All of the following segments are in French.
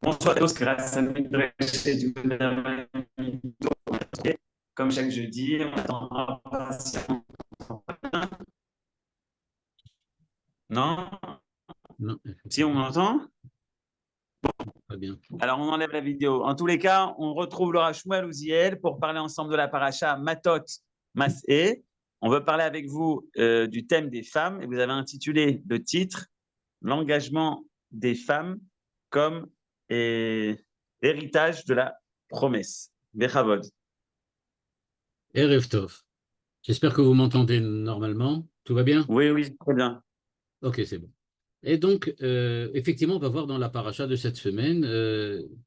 Bonsoir à tous, grâce à Midrash du comme chaque jeudi, on attend impatiemment. Non? Non, Si on effectivement, m'entend? pas bien. Alors on enlève la vidéo. En tous les cas, on retrouve Laura Shmuel Ouziel pour parler ensemble de la paracha Matot Masé. On veut parler avec vous du thème des femmes et vous avez intitulé le titre L'engagement des femmes comme héritage de la promesse. Bechavod. Erev Tov. J'espère que vous m'entendez normalement. Tout va bien? Oui, oui, très bien. Ok, c'est bon. Et donc, effectivement, on va voir dans la paracha de cette semaine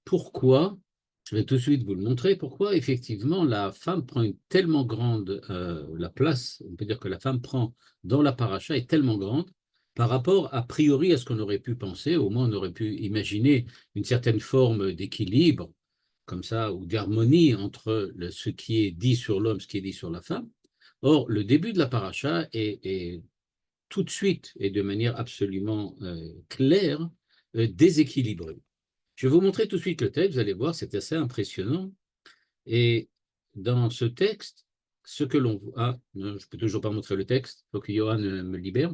pourquoi, je vais tout de suite vous le montrer, pourquoi effectivement la femme prend une tellement grande, la place, on peut dire que la femme prend dans la paracha est tellement grande par rapport a priori à ce qu'on aurait pu penser, au moins on aurait pu imaginer une certaine forme d'équilibre, comme ça, ou d'harmonie entre ce qui est dit sur l'homme, ce qui est dit sur la femme. Or, le début de la paracha est tout de suite et de manière absolument claire, déséquilibré. Je vais vous montrer tout de suite le texte, vous allez voir, c'est assez impressionnant. Et dans ce texte, ce que l'on voit, je ne peux toujours pas montrer le texte, il faut que Johan me libère.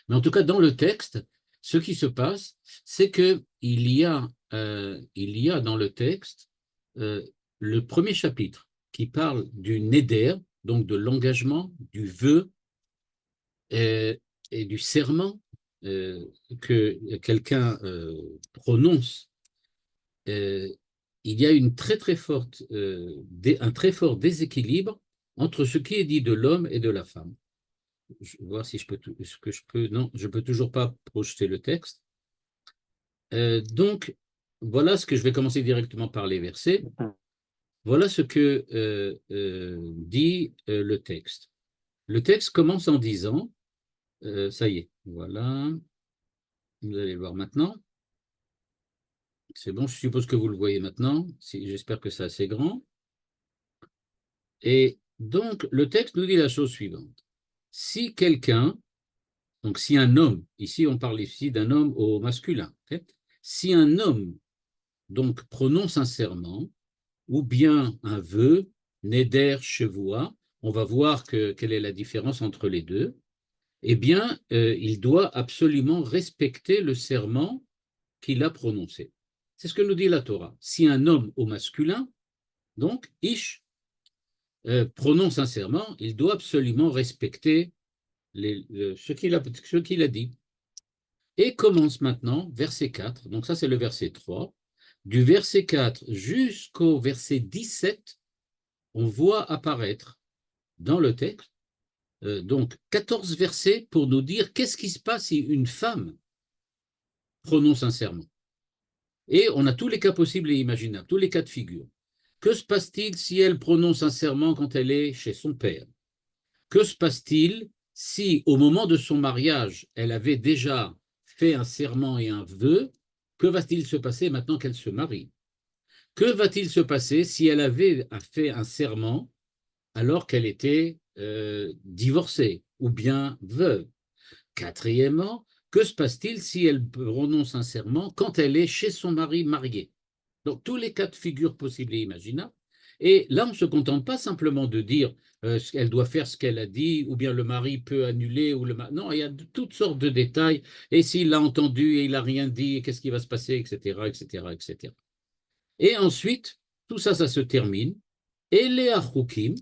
Mais en tout cas, dans le texte, ce qui se passe, c'est qu'il il y a dans le texte euh, le premier chapitre qui parle du neder, donc de l'engagement, du vœu et, et du serment que quelqu'un prononce. euh, il y a une très très forte, un très fort déséquilibre entre ce qui est dit de l'homme et de la femme. Je vais voir si je peux, ce que je peux, non, je peux toujours pas projeter le texte. Donc, voilà ce que je vais commencer directement par les versets. Voilà ce que dit le texte. Le texte commence en disant, ça y est, voilà, vous allez le voir maintenant. C'est bon, je suppose que vous le voyez maintenant. J'espère que c'est assez grand. Et donc, le texte nous dit la chose suivante. Si quelqu'un, donc si un homme, ici on parle ici d'un homme au masculin, okay? Si un homme donc prononce un serment ou bien un vœu, neder, chevoua, on va voir quelle est la différence entre les deux, eh bien, il doit absolument respecter le serment qu'il a prononcé. C'est ce que nous dit la Torah. Si un homme au masculin, donc Ish, prononce un serment, il doit absolument respecter ce qu'il a dit. Et commence maintenant, verset 4, donc ça c'est le verset 3, du verset 4 jusqu'au verset 17, on voit apparaître dans le texte, donc 14 versets pour nous dire qu'est-ce qui se passe si une femme prononce un serment. Et on a tous les cas possibles et imaginables, tous les cas de figure. Que se passe-t-il si elle prononce un serment quand elle est chez son père? Que se passe-t-il si, au moment de son mariage, elle avait déjà fait un serment et un vœu? Que va-t-il se passer maintenant qu'elle se marie? Que va-t-il se passer si elle avait fait un serment alors qu'elle était divorcée ou bien veuve? Quatrièmement, que se passe-t-il si elle prononce un serment quand elle est chez son mari marié? Donc, tous les cas de figure possibles et imaginables. Et là, on ne se contente pas simplement de dire qu'elle doit faire ce qu'elle a dit, ou bien le mari peut annuler, ou non, il y a toutes sortes de détails. Et s'il l'a entendu et il n'a rien dit, qu'est-ce qui va se passer, etc., etc., etc. Et ensuite, tout ça, ça se termine. Et les achukim,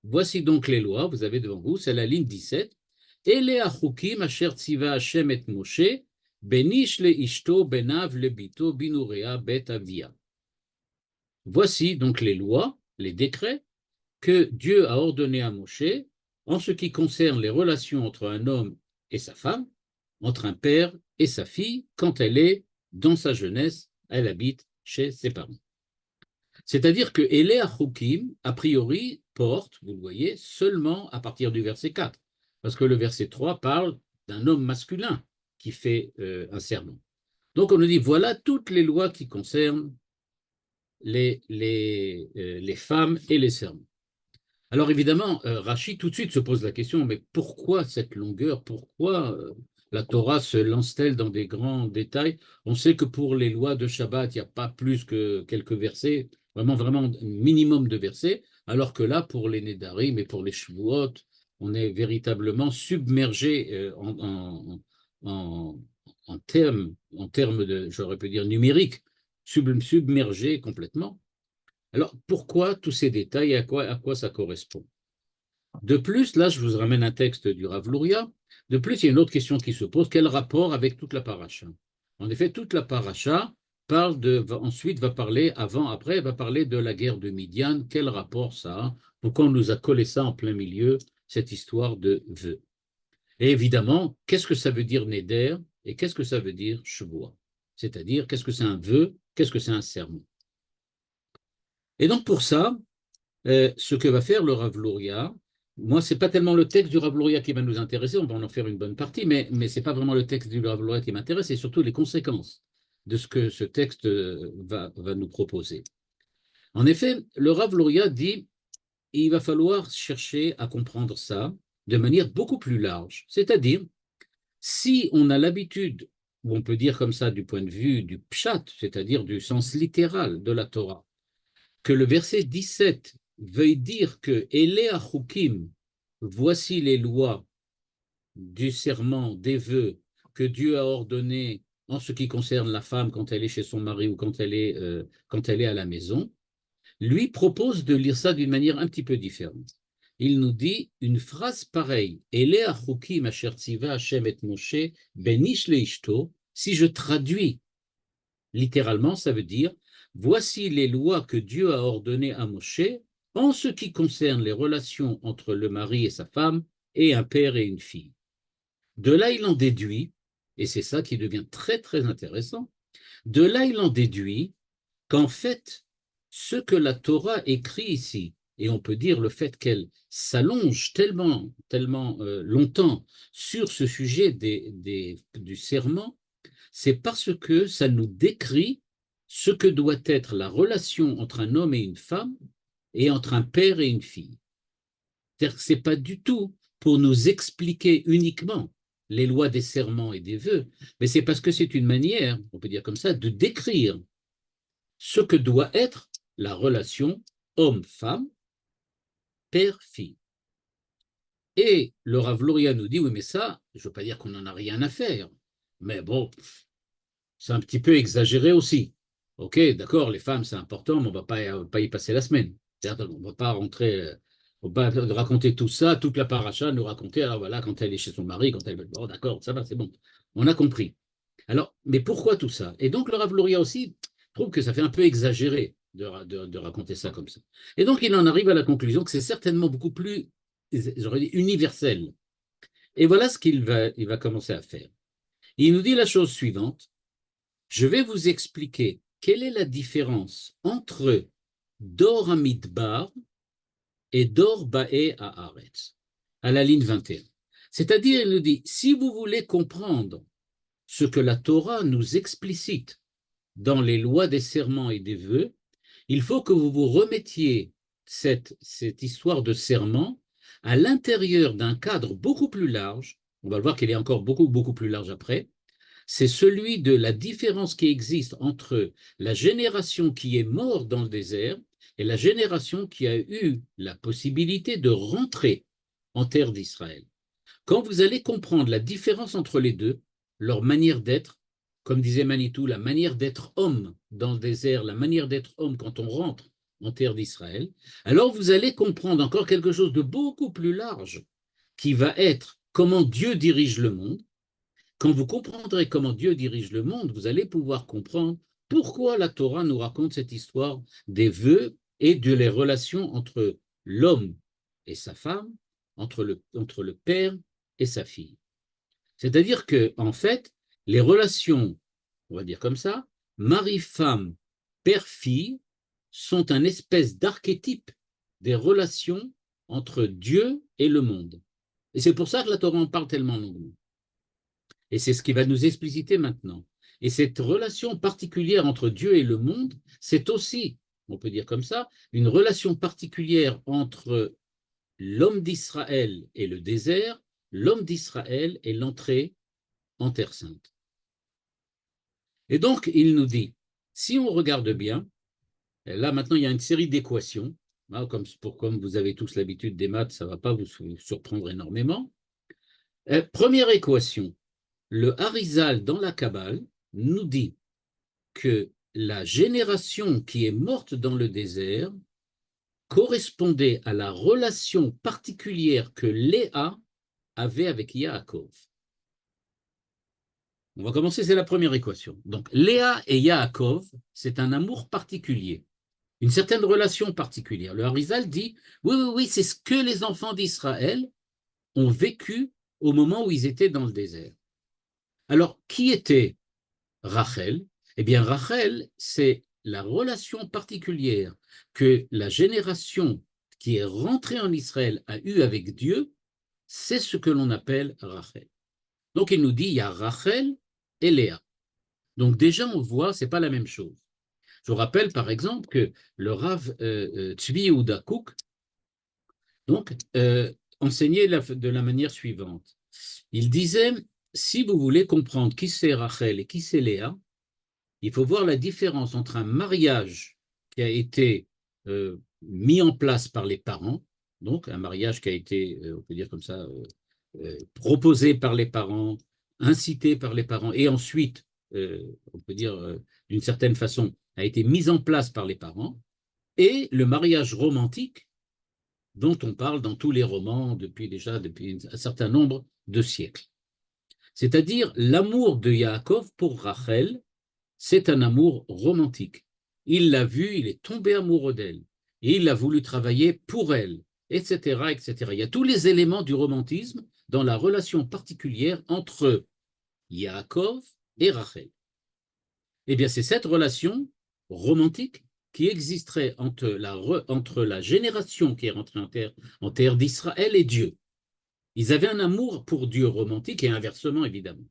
voici donc les lois, vous avez devant vous, c'est la ligne 17. Et les achukim, asher tziva Hashem et Moshe, benish le ishto, benav le bito, binurea, bet avia. Voici donc les lois, les décrets que Dieu a ordonnés à Moshe en ce qui concerne les relations entre un homme et sa femme, entre un père et sa fille, quand elle est dans sa jeunesse, elle habite chez ses parents. C'est-à-dire que Elé Achukim, a priori, porte, vous le voyez, seulement à partir du verset 4, parce que le verset 3 parle d'un homme masculin qui fait un serment. Donc on nous dit, voilà toutes les lois qui concernent les femmes et les serments. Alors évidemment, Rachi tout de suite se pose la question, mais pourquoi cette longueur? Pourquoi la Torah se lance-t-elle dans des grands détails? On sait que pour les lois de Shabbat, il n'y a pas plus que quelques versets, vraiment, vraiment un minimum de versets, alors que là, pour les Nédarim et pour les Shavuot, on est véritablement submergé en, en termes de, j'aurais pu dire numérique, submergé complètement. Alors, pourquoi tous ces détails et à quoi ça correspond? De plus, là, je vous ramène un texte du Rav Luria. De plus, il y a une autre question qui se pose. Quel rapport avec toute la paracha? En effet, toute la paracha ensuite va parler, avant, après, va parler de la guerre de Midian. Quel rapport ça a? Pourquoi on nous a collé ça en plein milieu, cette histoire de vœux? Et évidemment, qu'est-ce que ça veut dire Neder et qu'est-ce que ça veut dire Shevoah? C'est-à-dire, qu'est-ce que c'est un vœu? Qu'est-ce que c'est un serment? Et donc, pour ça, ce que va faire le Rav Luria, moi, ce n'est pas tellement le texte du Rav Luria qui va nous intéresser, on va en faire une bonne partie, mais ce n'est pas vraiment le texte du Rav Luria qui m'intéresse, c'est surtout les conséquences de ce que ce texte va nous proposer. En effet, le Rav Luria dit il va falloir chercher à comprendre ça de manière beaucoup plus large. C'est-à-dire, si on a l'habitude, ou on peut dire comme ça du point de vue du pshat, c'est-à-dire du sens littéral de la Torah, que le verset 17 veuille dire que Elea Chukim, voici les lois du serment, des vœux que Dieu a ordonnés en ce qui concerne la femme quand elle est chez son mari ou quand elle est à la maison, lui propose de lire ça d'une manière un petit peu différente. Il nous dit une phrase pareille, Elea Chukim asher tziva Hashem et Moshe benish leishto, si je traduis littéralement, ça veut dire voici les lois que Dieu a ordonnées à Moshe en ce qui concerne les relations entre le mari et sa femme et un père et une fille. De là, il en déduit, et c'est ça qui devient très très intéressant, de là, il en déduit qu'en fait, ce que la Torah écrit ici, et on peut dire le fait qu'elle s'allonge tellement, tellement longtemps sur ce sujet du serment, c'est parce que ça nous décrit ce que doit être la relation entre un homme et une femme et entre un père et une fille. C'est-à-dire que ce n'est pas du tout pour nous expliquer uniquement les lois des serments et des vœux, mais c'est parce que c'est une manière, on peut dire comme ça, de décrire ce que doit être la relation homme-femme, père-fille. Et le Rav Luria nous dit, oui, mais ça, je ne veux pas dire qu'on n'en a rien à faire, mais bon, c'est un petit peu exagéré aussi. Ok, d'accord, les femmes, c'est important, mais on ne va pas y passer la semaine. On ne va pas rentrer, on va pas raconter tout ça, toute la paracha, nous raconter, alors voilà, quand elle est chez son mari, quand elle veut. Bon, d'accord, ça va, c'est bon. On a compris. Alors, mais pourquoi tout ça? Et donc, le Rav Luria aussi trouve que ça fait un peu exagéré de raconter ça comme ça. Et donc, il en arrive à la conclusion que c'est certainement beaucoup plus, j'aurais dit, universel. Et voilà ce il va commencer à faire. Il nous dit la chose suivante. Je vais vous expliquer quelle est la différence entre Dor Hamidbar et Dor Ba'e Haaretz, à la ligne 21. C'est-à-dire, il nous dit, si vous voulez comprendre ce que la Torah nous explicite dans les lois des serments et des vœux, il faut que vous vous remettiez cette histoire de serment à l'intérieur d'un cadre beaucoup plus large. On va le voir qu'il est encore beaucoup, beaucoup plus large après. C'est celui de la différence qui existe entre la génération qui est morte dans le désert et la génération qui a eu la possibilité de rentrer en terre d'Israël. Quand vous allez comprendre la différence entre les deux, leur manière d'être, comme disait Manitou, la manière d'être homme dans le désert, la manière d'être homme quand on rentre en terre d'Israël, alors vous allez comprendre encore quelque chose de beaucoup plus large qui va être comment Dieu dirige le monde. Quand vous comprendrez comment Dieu dirige le monde, vous allez pouvoir comprendre pourquoi la Torah nous raconte cette histoire des vœux et de les relations entre l'homme et sa femme, entre le père et sa fille. C'est-à-dire que, en fait, les relations, on va dire comme ça, mari-femme, père-fille, sont un espèce d'archétype des relations entre Dieu et le monde. Et c'est pour ça que la Torah en parle tellement longuement. Et c'est ce qui va nous expliciter maintenant. Et cette relation particulière entre Dieu et le monde, c'est aussi, on peut dire comme ça, une relation particulière entre l'homme d'Israël est le désert, l'homme d'Israël est l'entrée en Terre Sainte. Et donc, il nous dit, si on regarde bien, là maintenant il y a une série d'équations, comme vous avez tous l'habitude des maths, ça ne va pas vous surprendre énormément. Première équation, le Harizal dans la Kabbale nous dit que la génération qui est morte dans le désert correspondait à la relation particulière que Léa avait avec Yaakov. On va commencer, c'est la première équation. Donc, Léa et Yaakov, c'est un amour particulier, une certaine relation particulière. Le Harizal dit, oui, c'est ce que les enfants d'Israël ont vécu au moment où ils étaient dans le désert. Alors, qui était Rachel? Eh bien, Rachel, c'est la relation particulière que la génération qui est rentrée en Israël a eue avec Dieu, c'est ce que l'on appelle Rachel. Donc, il nous dit, il y a Rachel et Léa. Donc, déjà, on voit, ce n'est pas la même chose. Je vous rappelle, par exemple, que le Rav Tzvi Yehuda Kook donc, enseignait de la manière suivante. Il disait, si vous voulez comprendre qui c'est Rachel et qui c'est Léa, il faut voir la différence entre un mariage qui a été mis en place par les parents, donc un mariage qui a été, on peut dire comme ça, proposé par les parents, incité par les parents, et ensuite, on peut dire d'une certaine façon, a été mis en place par les parents, et le mariage romantique dont on parle dans tous les romans depuis un certain nombre de siècles. C'est-à-dire l'amour de Yaakov pour Rachel, c'est un amour romantique. Il l'a vue, il est tombé amoureux d'elle, et il a voulu travailler pour elle, etc., etc. Il y a tous les éléments du romantisme dans la relation particulière entre Yaakov et Rachel. Eh bien, c'est cette relation romantique qui existerait entre la génération qui est rentrée en terre d'Israël et Dieu. Ils avaient un amour pour Dieu romantique et inversement, évidemment.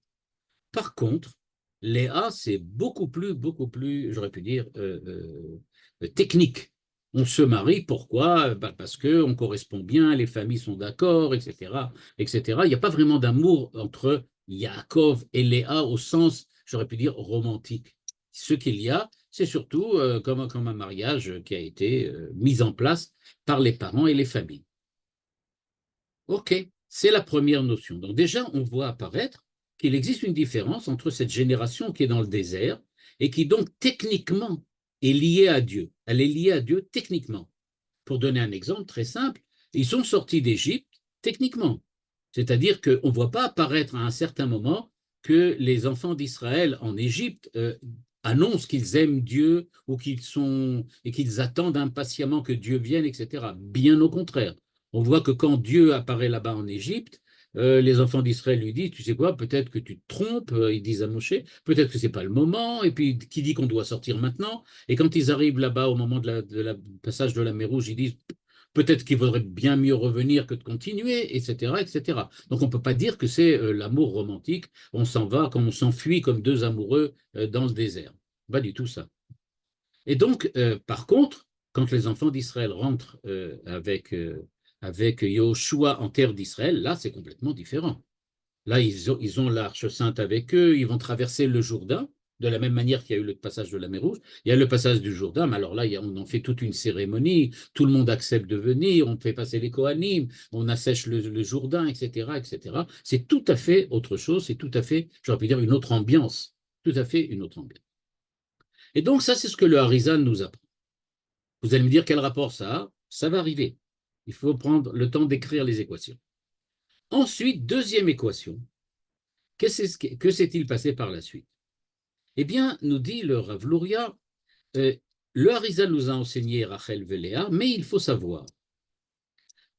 Par contre, Léa, c'est beaucoup plus, j'aurais pu dire, technique. On se marie, pourquoi? Parce qu'on correspond bien, les familles sont d'accord, etc., etc. Il n'y a pas vraiment d'amour entre Yaakov et Léa au sens, j'aurais pu dire, romantique. Ce qu'il y a, c'est surtout comme un mariage qui a été mis en place par les parents et les familles. OK, c'est la première notion. Donc déjà, on voit apparaître qu'il existe une différence entre cette génération qui est dans le désert et qui donc techniquement est liée à Dieu. Elle est liée à Dieu techniquement. Pour donner un exemple très simple, ils sont sortis d'Égypte techniquement. C'est-à-dire qu'on ne voit pas apparaître à un certain moment que les enfants d'Israël en Égypte annoncent qu'ils aiment Dieu ou qu'ils attendent impatiemment que Dieu vienne, etc. Bien au contraire. On voit que quand Dieu apparaît là-bas en Égypte, les enfants d'Israël lui disent, tu sais quoi, peut-être que tu te trompes, ils disent à Moshe, peut-être que ce n'est pas le moment, et puis qui dit qu'on doit sortir maintenant? Et quand ils arrivent là-bas au moment du passage de la mer Rouge, ils disent, peut-être qu'il vaudrait bien mieux revenir que de continuer, etc., etc. Donc on ne peut pas dire que c'est l'amour romantique, on s'en va, comme on s'enfuit comme deux amoureux dans le désert. Pas du tout ça. Et donc, par contre, quand les enfants d'Israël rentrent avec Yoshua en terre d'Israël, là, c'est complètement différent. Là, ils ont l'Arche Sainte avec eux, ils vont traverser le Jourdain, de la même manière qu'il y a eu le passage de la mer Rouge. Il y a le passage du Jourdain, mais alors là, on en fait toute une cérémonie, tout le monde accepte de venir, on fait passer les Kohanim, on assèche le Jourdain, etc., etc. C'est tout à fait autre chose, c'est tout à fait, j'aurais pu dire, une autre ambiance. Tout à fait une autre ambiance. Et donc, ça, c'est ce que le Harizal nous apprend. Vous allez me dire quel rapport ça a? Ça va arriver. Il faut prendre le temps d'écrire les équations. Ensuite, deuxième équation. Que s'est-il passé par la suite? Eh bien, nous dit le Rav Luria, le Harizal nous a enseigné Rachel Véléa, mais il faut savoir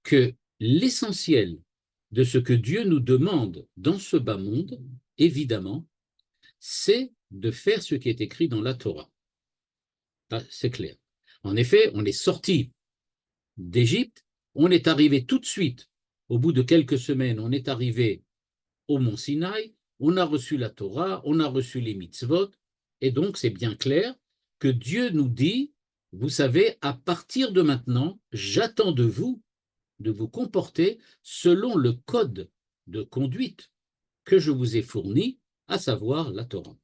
que l'essentiel de ce que Dieu nous demande dans ce bas monde, évidemment, c'est de faire ce qui est écrit dans la Torah. C'est clair. En effet, on est sorti d'Égypte, on est arrivé tout de suite, au bout de quelques semaines, on est arrivé au mont Sinaï, on a reçu la Torah, on a reçu les mitzvot, et donc c'est bien clair que Dieu nous dit, vous savez, à partir de maintenant, j'attends de vous de vous comporter selon le code de conduite que je vous ai fourni, à savoir la Torah.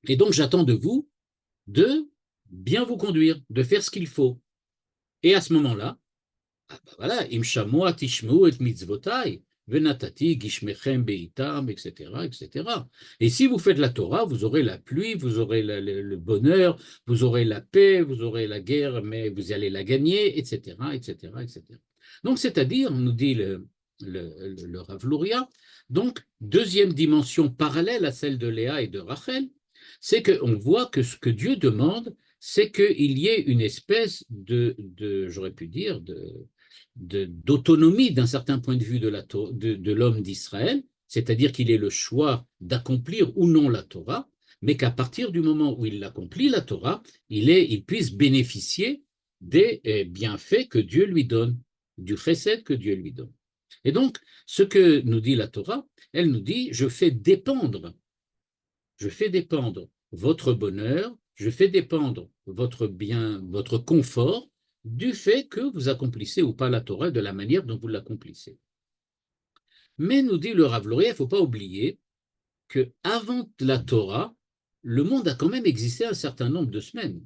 Et donc, j'attends de vous de bien vous conduire, de faire ce qu'il faut. Et à ce moment-là, voilà, im shamoa tishmeu et mitzvotai, venatati gishmechem beitam, etc., etc. Et si vous faites la Torah, vous aurez la pluie, vous aurez le bonheur, vous aurez la paix, vous aurez la guerre, mais vous allez la gagner, etc., etc., etc. Donc, c'est-à-dire, nous dit le Rav Luria, donc, deuxième dimension parallèle à celle de Léa et de Rachel, c'est qu'on voit que ce que Dieu demande, c'est qu'il y ait une espèce j'aurais pu dire, d'autonomie d'un certain point de vue de l'homme d'Israël, c'est-à-dire qu'il ait le choix d'accomplir ou non la Torah, mais qu'à partir du moment où il accomplit la Torah, il puisse bénéficier des bienfaits que Dieu lui donne, du chesed que Dieu lui donne. Et donc, ce que nous dit la Torah, elle nous dit, je fais dépendre votre bonheur, je fais dépendre votre bien, votre confort du fait que vous accomplissez ou pas la Torah de la manière dont vous l'accomplissez. Mais nous dit le Rav Luria, il ne faut pas oublier qu'avant la Torah, le monde a quand même existé un certain nombre de semaines.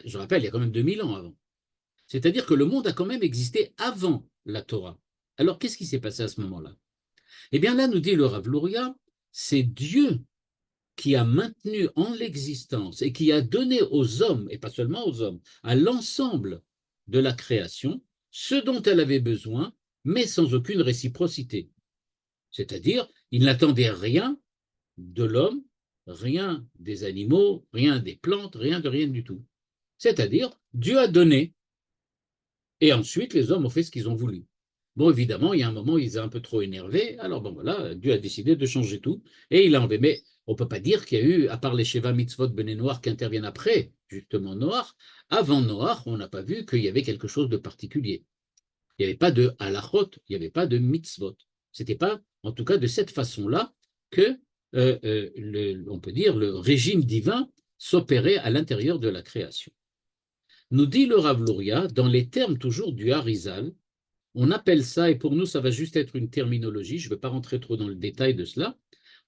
Je rappelle, il y a quand même 2000 ans avant. C'est-à-dire que le monde a quand même existé avant la Torah. Alors, qu'est-ce qui s'est passé à ce moment-là? Eh bien là, nous dit le Rav Luria, c'est Dieu qui a maintenu en l'existence et qui a donné aux hommes, et pas seulement aux hommes, à l'ensemble de la création, ce dont elle avait besoin, mais sans aucune réciprocité. C'est-à-dire, il n'attendait rien de l'homme, rien des animaux, rien des plantes, rien de rien du tout. C'est-à-dire, Dieu a donné, et ensuite les hommes ont fait ce qu'ils ont voulu. Bon, évidemment, il y a un moment où ils étaient un peu trop énervés, alors bon voilà, Dieu a décidé de changer tout, et il a enlevé. Mais on ne peut pas dire qu'il y a eu, à part les Sheva Mitzvot Bnei Noach qui interviennent après, justement Noach, avant Noach, on n'a pas vu qu'il y avait quelque chose de particulier. Il n'y avait pas de halachot, il n'y avait pas de mitzvot. Ce n'était pas, en tout cas, de cette façon-là que, on peut dire, le régime divin s'opérait à l'intérieur de la création. Nous dit le Rav Luria, dans les termes toujours du Harizal, on appelle ça, et pour nous, ça va juste être une terminologie, je ne vais pas rentrer trop dans le détail de cela,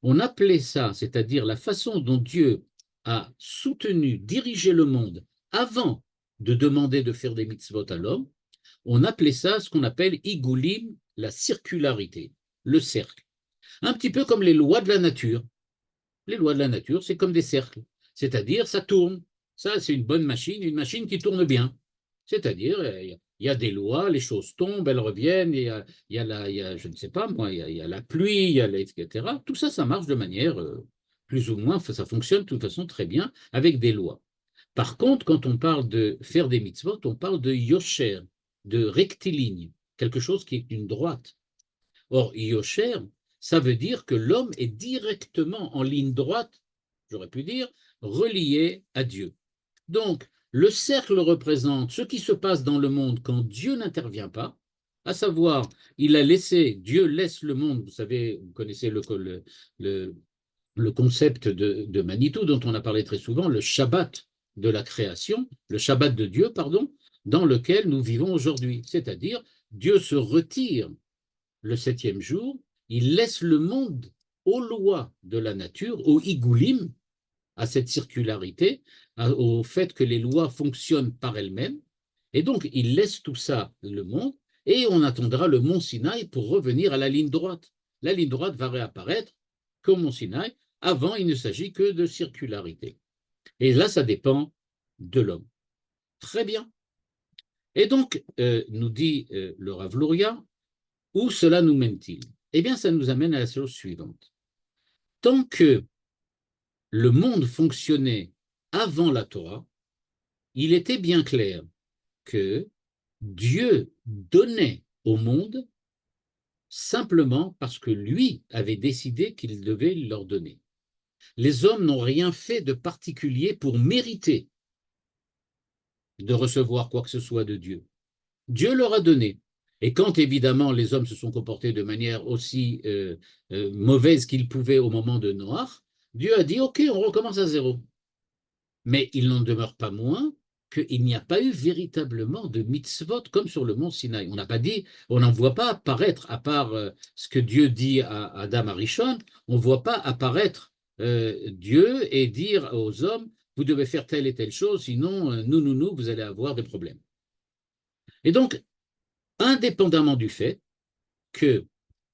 on appelait ça, c'est-à-dire la façon dont Dieu a soutenu, dirigé le monde avant de demander de faire des mitzvot à l'homme, on appelait ça ce qu'on appelle Igulim, la circularité, le cercle. Un petit peu comme les lois de la nature. Les lois de la nature, c'est comme des cercles, c'est-à-dire ça tourne. Ça, c'est une bonne machine, une machine qui tourne bien. C'est-à-dire, il y a des lois, les choses tombent, elles reviennent, il y a je ne sais pas moi, il y a la pluie, etc. Tout ça, ça marche de manière plus ou moins, ça fonctionne de toute façon très bien avec des lois. Par contre, quand on parle de faire des mitzvot, on parle de yosher, de rectiligne, quelque chose qui est une droite. Or, yosher, ça veut dire que l'homme est directement en ligne droite, j'aurais pu dire, relié à Dieu. Donc, le cercle représente ce qui se passe dans le monde quand Dieu n'intervient pas, à savoir, Dieu laisse le monde, vous savez, vous connaissez le concept de Manitou dont on a parlé très souvent, le Shabbat de la création, le Shabbat de Dieu, pardon, dans lequel nous vivons aujourd'hui. C'est-à-dire, Dieu se retire le 7e jour, il laisse le monde aux lois de la nature, au Igulim, à cette circularité, au fait que les lois fonctionnent par elles-mêmes, et donc il laisse tout ça, le monde, et on attendra le mont Sinaï pour revenir à la ligne droite. La ligne droite va réapparaître comme mont Sinaï, avant il ne s'agit que de circularité. Et là, ça dépend de l'homme. Très bien. Et donc, nous dit le Rav Luria, où cela nous mène-t-il? Eh bien, ça nous amène à la chose suivante. Tant que le monde fonctionnait avant la Torah, il était bien clair que Dieu donnait au monde simplement parce que lui avait décidé qu'il devait leur donner. Les hommes n'ont rien fait de particulier pour mériter de recevoir quoi que ce soit de Dieu. Dieu leur a donné. Et quand évidemment les hommes se sont comportés de manière aussi mauvaise qu'ils pouvaient au moment de Noach, Dieu a dit, OK, on recommence à zéro. Mais il n'en demeure pas moins qu'il n'y a pas eu véritablement de mitzvot comme sur le mont Sinaï. On n'a pas dit, on n'en voit pas apparaître, à part ce que Dieu dit à Adam Arishon, on ne voit pas apparaître Dieu et dire aux hommes, vous devez faire telle et telle chose, sinon, vous allez avoir des problèmes. Et donc, indépendamment du fait que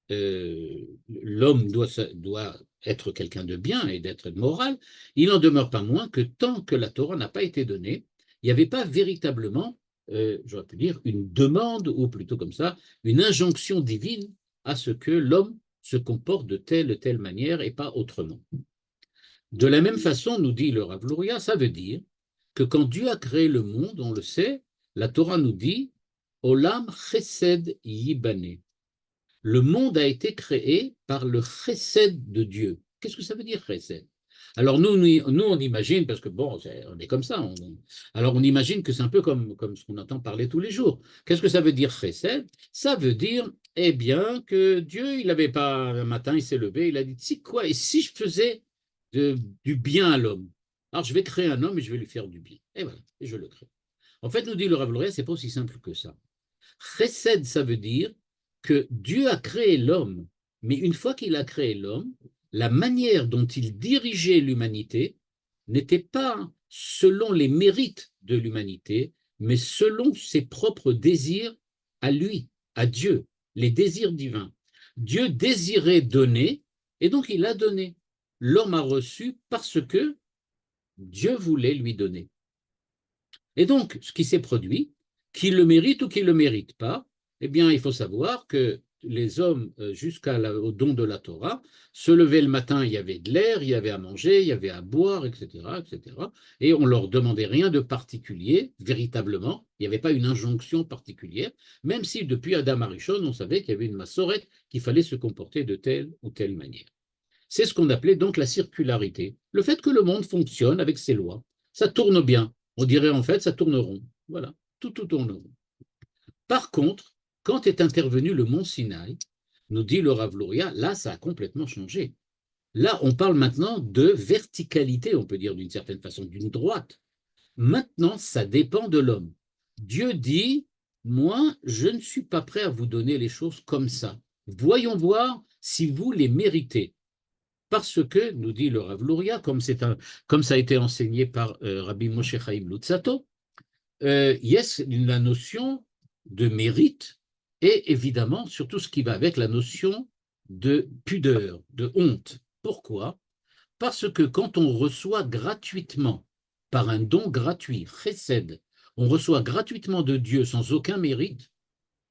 l'homme doit être quelqu'un de bien et d'être moral, il n'en demeure pas moins que tant que la Torah n'a pas été donnée, il n'y avait pas véritablement, j'aurais pu dire, une demande, ou plutôt comme ça, une injonction divine à ce que l'homme se comporte de telle ou telle manière et pas autrement. De la même façon, nous dit le Rav Luria, ça veut dire que quand Dieu a créé le monde, on le sait, la Torah nous dit « Olam chesed yibane ». Le monde a été créé par le chesed de Dieu. Qu'est-ce que ça veut dire chesed? Alors nous, on imagine, parce que bon, on est comme ça, alors on imagine que c'est un peu comme ce qu'on entend parler tous les jours. Qu'est-ce que ça veut dire chesed? Ça veut dire, eh bien, que Dieu, il n'avait pas, un matin, il s'est levé, il a dit, c'est quoi, et si je faisais du bien à l'homme? Alors je vais créer un homme et je vais lui faire du bien. Et voilà, et je le crée. En fait, nous dit le Rav Luria, c'est pas aussi simple que ça. Chesed, ça veut dire que Dieu a créé l'homme, mais une fois qu'il a créé l'homme, la manière dont il dirigeait l'humanité n'était pas selon les mérites de l'humanité, mais selon ses propres désirs à lui, à Dieu, les désirs divins. Dieu désirait donner, et donc il a donné. L'homme a reçu parce que Dieu voulait lui donner. Et donc, ce qui s'est produit, qu'il le mérite ou qu'il ne le mérite pas, eh bien, il faut savoir que les hommes, jusqu'au don de la Torah, se levaient le matin, il y avait de l'air, il y avait à manger, il y avait à boire, etc., etc. Et on ne leur demandait rien de particulier, véritablement. Il n'y avait pas une injonction particulière, même si depuis Adam Arishon, on savait qu'il y avait une massorette qu'il fallait se comporter de telle ou telle manière. C'est ce qu'on appelait donc la circularité. Le fait que le monde fonctionne avec ses lois. Ça tourne bien. On dirait en fait, ça tourne rond. Voilà, tout tourne rond. Par contre, quand est intervenu le mont Sinaï, nous dit le Rav Luria, là, ça a complètement changé. Là, on parle maintenant de verticalité, on peut dire d'une certaine façon, d'une droite. Maintenant, ça dépend de l'homme. Dieu dit, moi, je ne suis pas prêt à vous donner les choses comme ça. Voyons voir si vous les méritez. Parce que, nous dit le Rav Luria, comme ça a été enseigné par Rabbi Moshe Chaim Luzzatto, yes, la notion de mérite et évidemment surtout ce qui va avec la notion de pudeur, de honte. Pourquoi? Parce que quand on reçoit gratuitement, par un don gratuit, chesed, on reçoit gratuitement de Dieu sans aucun mérite,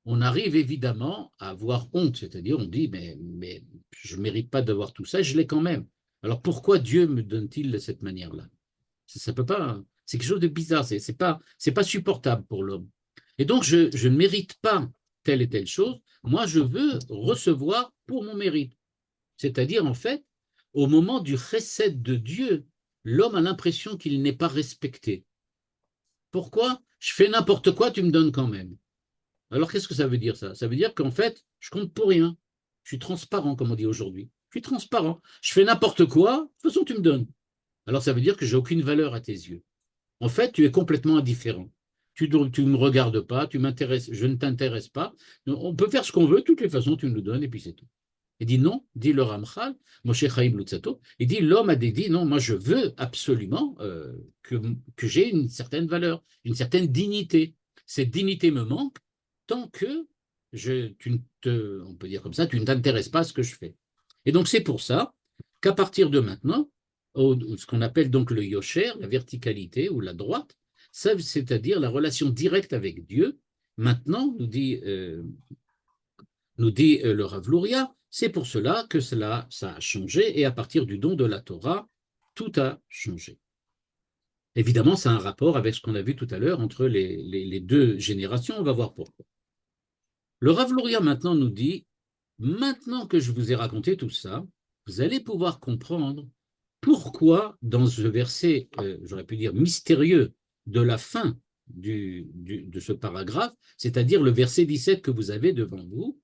on arrive évidemment à avoir honte, c'est-à-dire on dit mais je ne mérite pas d'avoir tout ça, je l'ai quand même. Alors pourquoi Dieu me donne-t-il de cette manière-là? Ça peut pas, c'est quelque chose de bizarre, c'est pas supportable pour l'homme. Et donc je ne mérite pas telle et telle chose, moi je veux recevoir pour mon mérite. C'est-à-dire en fait, au moment du chesed de Dieu, l'homme a l'impression qu'il n'est pas respecté. Pourquoi? Je fais n'importe quoi, tu me donnes quand même. Alors, qu'est-ce que ça veut dire ça? Ça veut dire qu'en fait, je compte pour rien. Je suis transparent, comme on dit aujourd'hui. Je suis transparent. Je fais n'importe quoi, de toute façon, tu me donnes. Alors, ça veut dire que j'ai aucune valeur à tes yeux. En fait, tu es complètement indifférent. Tu ne me regardes pas, tu m'intéresses, je ne t'intéresse pas. On peut faire ce qu'on veut, de toutes les façons, tu nous donnes, et puis c'est tout. Il dit non, dit le Ramchal, Moshe Chaim Luzzatto, il dit l'homme a dit non, moi je veux absolument que j'ai une certaine valeur, une certaine dignité. Cette dignité me manque tant que on peut dire comme ça, tu ne t'intéresses pas à ce que je fais. Et donc c'est pour ça qu'à partir de maintenant, ce qu'on appelle donc le yosher, la verticalité ou la droite, c'est-à-dire la relation directe avec Dieu, maintenant, nous dit le Rav Luria, c'est pour cela que ça a changé et à partir du don de la Torah, tout a changé. Évidemment, ça a un rapport avec ce qu'on a vu tout à l'heure entre les deux générations, on va voir pourquoi. Le Rav Luria maintenant nous dit, maintenant que je vous ai raconté tout ça, vous allez pouvoir comprendre pourquoi dans ce verset, j'aurais pu dire mystérieux, de la fin de ce paragraphe, c'est-à-dire le verset 17 que vous avez devant vous,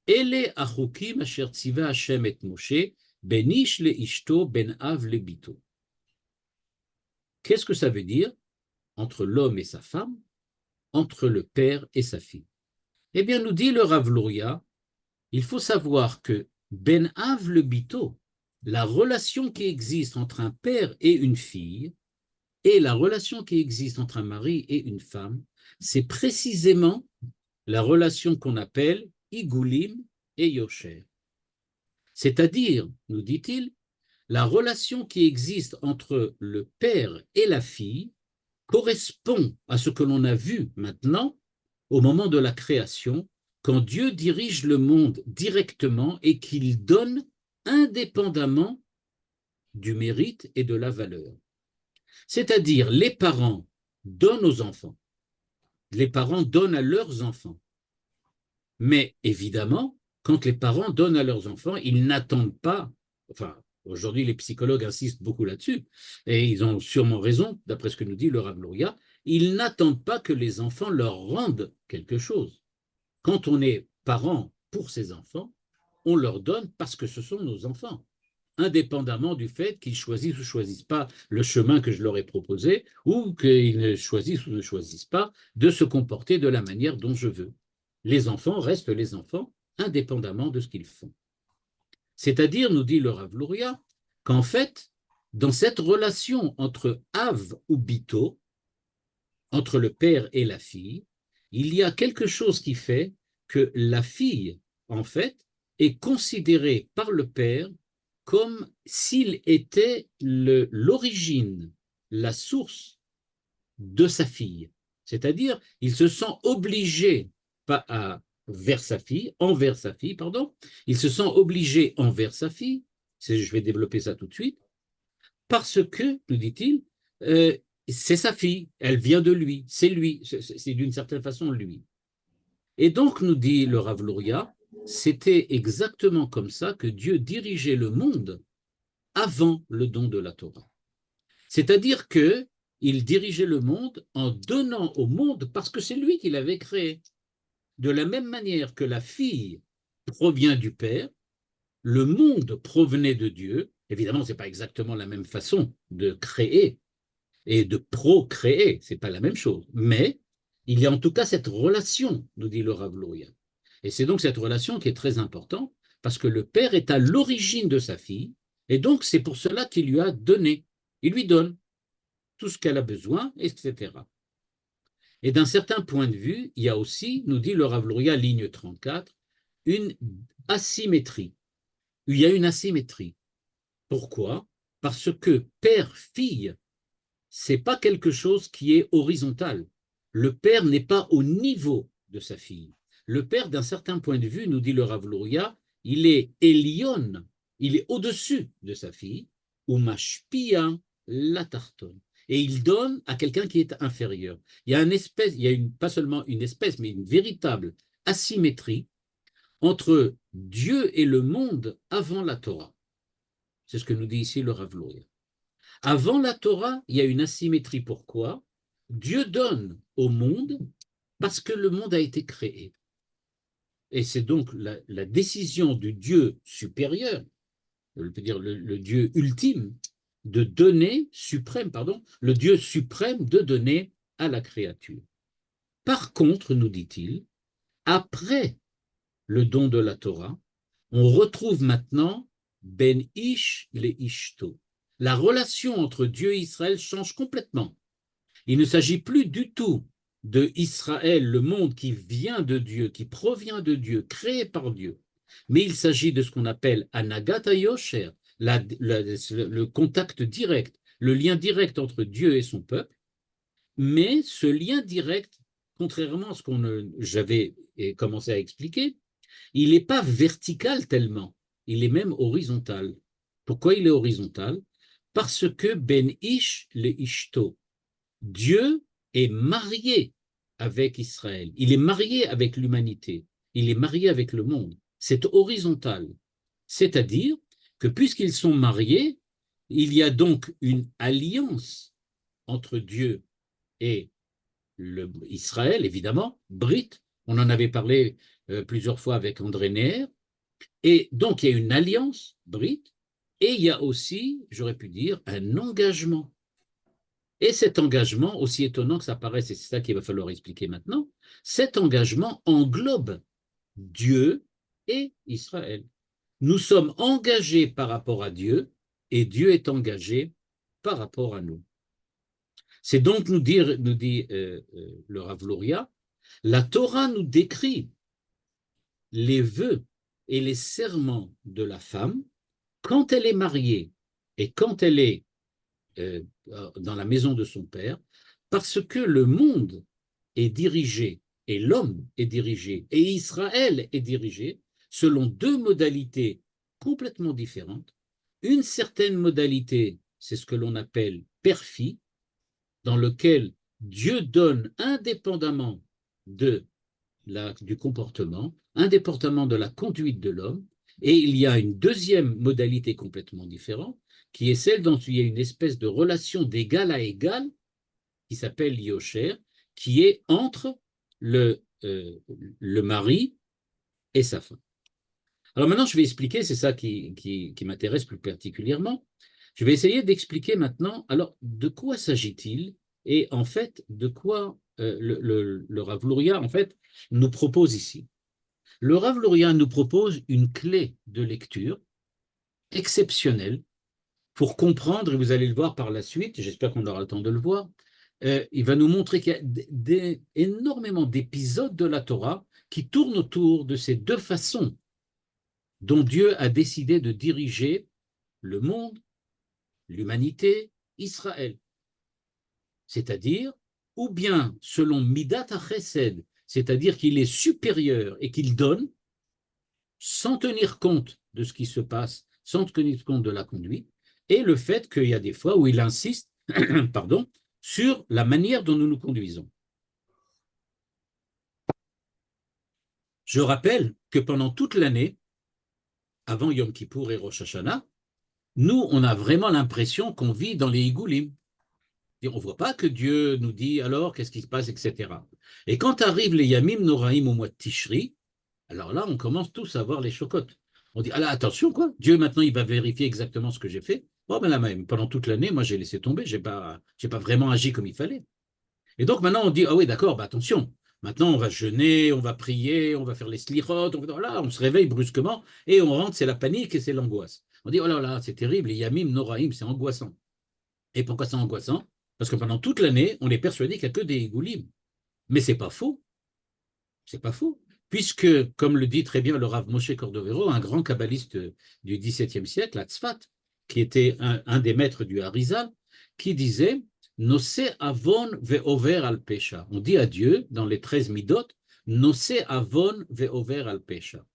Ele achukim asher tziva Hashem et Moshe, ben ish le ishto, ben av le bito. Qu'est-ce que ça veut dire? entre l'homme et sa femme, entre le père et sa fille. Eh bien, nous dit le Rav Luria, il faut savoir que Ben Av le Bito, la relation qui existe entre un père et une fille, et la relation qui existe entre un mari et une femme, c'est précisément la relation qu'on appelle Igulim et Yosher. C'est-à-dire, nous dit-il, la relation qui existe entre le père et la fille correspond à ce que l'on a vu maintenant au moment de la création, quand Dieu dirige le monde directement et qu'il donne indépendamment du mérite et de la valeur. C'est-à-dire, les parents donnent aux enfants, les parents donnent à leurs enfants. Mais évidemment, quand les parents donnent à leurs enfants, ils n'attendent pas, enfin, aujourd'hui les psychologues insistent beaucoup là-dessus, et ils ont sûrement raison, d'après ce que nous dit le Rav Luria, ils n'attendent pas que les enfants leur rendent quelque chose. Quand on est parent pour ses enfants, on leur donne parce que ce sont nos enfants, indépendamment du fait qu'ils choisissent ou ne choisissent pas le chemin que je leur ai proposé, ou qu'ils ne choisissent ou ne choisissent pas de se comporter de la manière dont je veux. Les enfants restent les enfants, indépendamment de ce qu'ils font. C'est-à-dire, nous dit le Rav Luria, qu'en fait, dans cette relation entre Av ou Bito, entre le père et la fille, il y a quelque chose qui fait que la fille, en fait, est considérée par le père comme s'il était l'origine, la source de sa fille. C'est-à-dire, il se sent obligé envers sa fille, il se sent obligé envers sa fille, je vais développer ça tout de suite, parce que, nous dit-il, c'est sa fille, elle vient de lui, c'est d'une certaine façon lui. Et donc, nous dit le Rav Luria, c'était exactement comme ça que Dieu dirigeait le monde avant le don de la Torah. C'est-à-dire qu'il dirigeait le monde en donnant au monde parce que c'est lui qui l'avait créé. De la même manière que la fille provient du Père, le monde provenait de Dieu. Évidemment, ce n'est pas exactement la même façon de créer et de procréer, ce n'est pas la même chose. Mais il y a en tout cas cette relation, nous dit le Rav Luria. Et c'est donc cette relation qui est très importante parce que le Père est à l'origine de sa fille et donc c'est pour cela qu'il lui a donné. Il lui donne tout ce qu'elle a besoin, etc. Et d'un certain point de vue, il y a aussi, nous dit le Rav Luria, ligne 34, une asymétrie. Il y a une asymétrie. Pourquoi? Parce que père-fille, ce n'est pas quelque chose qui est horizontal. Le père n'est pas au niveau de sa fille. Le père, d'un certain point de vue, nous dit le Rav Luria, il est Elion, il est au-dessus de sa fille, ou Mashpia la tartonne. Et il donne à quelqu'un qui est inférieur. Il y a pas seulement une espèce, mais une véritable asymétrie entre Dieu et le monde avant la Torah. C'est ce que nous dit ici le Rav Luria. Avant la Torah, il y a une asymétrie. Pourquoi? Dieu donne au monde parce que le monde a été créé. Et c'est donc la décision du Dieu supérieur, je peux dire le Dieu ultime, de donner, le Dieu suprême de donner à la créature. Par contre, nous dit-il, après le don de la Torah, on retrouve maintenant Ben Ish le Ishto. La relation entre Dieu et Israël change complètement. Il ne s'agit plus du tout de Israël, le monde qui vient de Dieu, qui provient de Dieu, créé par Dieu. Mais il s'agit de ce qu'on appelle Anagat Yosher, le contact direct, le lien direct entre Dieu et son peuple. Mais ce lien direct, contrairement à ce que j'avais commencé à expliquer, il n'est pas vertical tellement, il est même horizontal. Pourquoi il est horizontal? Parce que Ben Ish le Ishto, Dieu est marié avec Israël, il est marié avec l'humanité, il est marié avec le monde. C'est horizontal. C'est-à-dire que puisqu'ils sont mariés, il y a donc une alliance entre Dieu et Israël, évidemment, Brit, on en avait parlé plusieurs fois avec André Neher, et donc il y a une alliance, Brit, et il y a aussi, j'aurais pu dire, un engagement. Et cet engagement, aussi étonnant que ça paraisse, et c'est ça qu'il va falloir expliquer maintenant, cet engagement englobe Dieu et Israël. Nous sommes engagés par rapport à Dieu et Dieu est engagé par rapport à nous. C'est donc, nous dit le Rav Luria, la Torah nous décrit les vœux et les serments de la femme quand elle est mariée et quand elle est dans la maison de son père, parce que le monde est dirigé, et l'homme est dirigé, et Israël est dirigé, selon deux modalités complètement différentes. Une certaine modalité, c'est ce que l'on appelle père-fille, dans lequel Dieu donne indépendamment du comportement, indépendamment de la conduite de l'homme, et il y a une deuxième modalité complètement différente, qui est celle dont il y a une espèce de relation d'égal à égal, qui s'appelle Yosher, qui est entre le mari et sa femme. Alors maintenant, je vais expliquer, c'est ça qui m'intéresse plus particulièrement, je vais essayer d'expliquer maintenant, alors, de quoi s'agit-il et en fait, de quoi le Rav Luria, en fait, nous propose ici. Le Rav Luria nous propose une clé de lecture exceptionnelle pour comprendre, et vous allez le voir par la suite, j'espère qu'on aura le temps de le voir, il va nous montrer qu'il y a énormément d'épisodes de la Torah qui tournent autour de ces deux façons dont Dieu a décidé de diriger le monde, l'humanité, Israël. C'est-à-dire, ou bien selon Midat HaChesed, c'est-à-dire qu'il est supérieur et qu'il donne, sans tenir compte de ce qui se passe, sans tenir compte de la conduite, et le fait qu'il y a des fois où il insiste pardon, sur la manière dont nous nous conduisons. Je rappelle que pendant toute l'année, avant Yom Kippour et Rosh Hashanah, nous, on a vraiment l'impression qu'on vit dans les Higoulim. On ne voit pas que Dieu nous dit alors qu'est-ce qui se passe, etc. Et quand arrivent les Yamim Noraim au mois de Tishri, alors là, on commence tous à voir les chocottes. On dit, ah là, attention, quoi, Dieu maintenant, il va vérifier exactement ce que j'ai fait. Oh, ben là, même, pendant toute l'année, moi, j'ai laissé tomber, j'ai pas vraiment agi comme il fallait. Et donc maintenant, on dit, ah oui, d'accord, bah, attention, maintenant, on va jeûner, on va prier, on va faire les slichot, on se réveille brusquement, et on rentre, c'est la panique et c'est l'angoisse. On dit, oh là là, c'est terrible, les Yamim Noraim, c'est angoissant. Et pourquoi c'est angoissant? Parce que pendant toute l'année, on est persuadé qu'il n'y a que des Goulim. Mais c'est pas faux. C'est pas faux. Puisque, comme le dit très bien le Rav Moshe Cordovero, un grand kabbaliste du XVIIe siècle, à Tzfat, qui était un des maîtres du Harizal, qui disait Nosé avon ve'over al pesha. On dit à Dieu, dans les 13 midot, Nosé avon ve'over al pesha.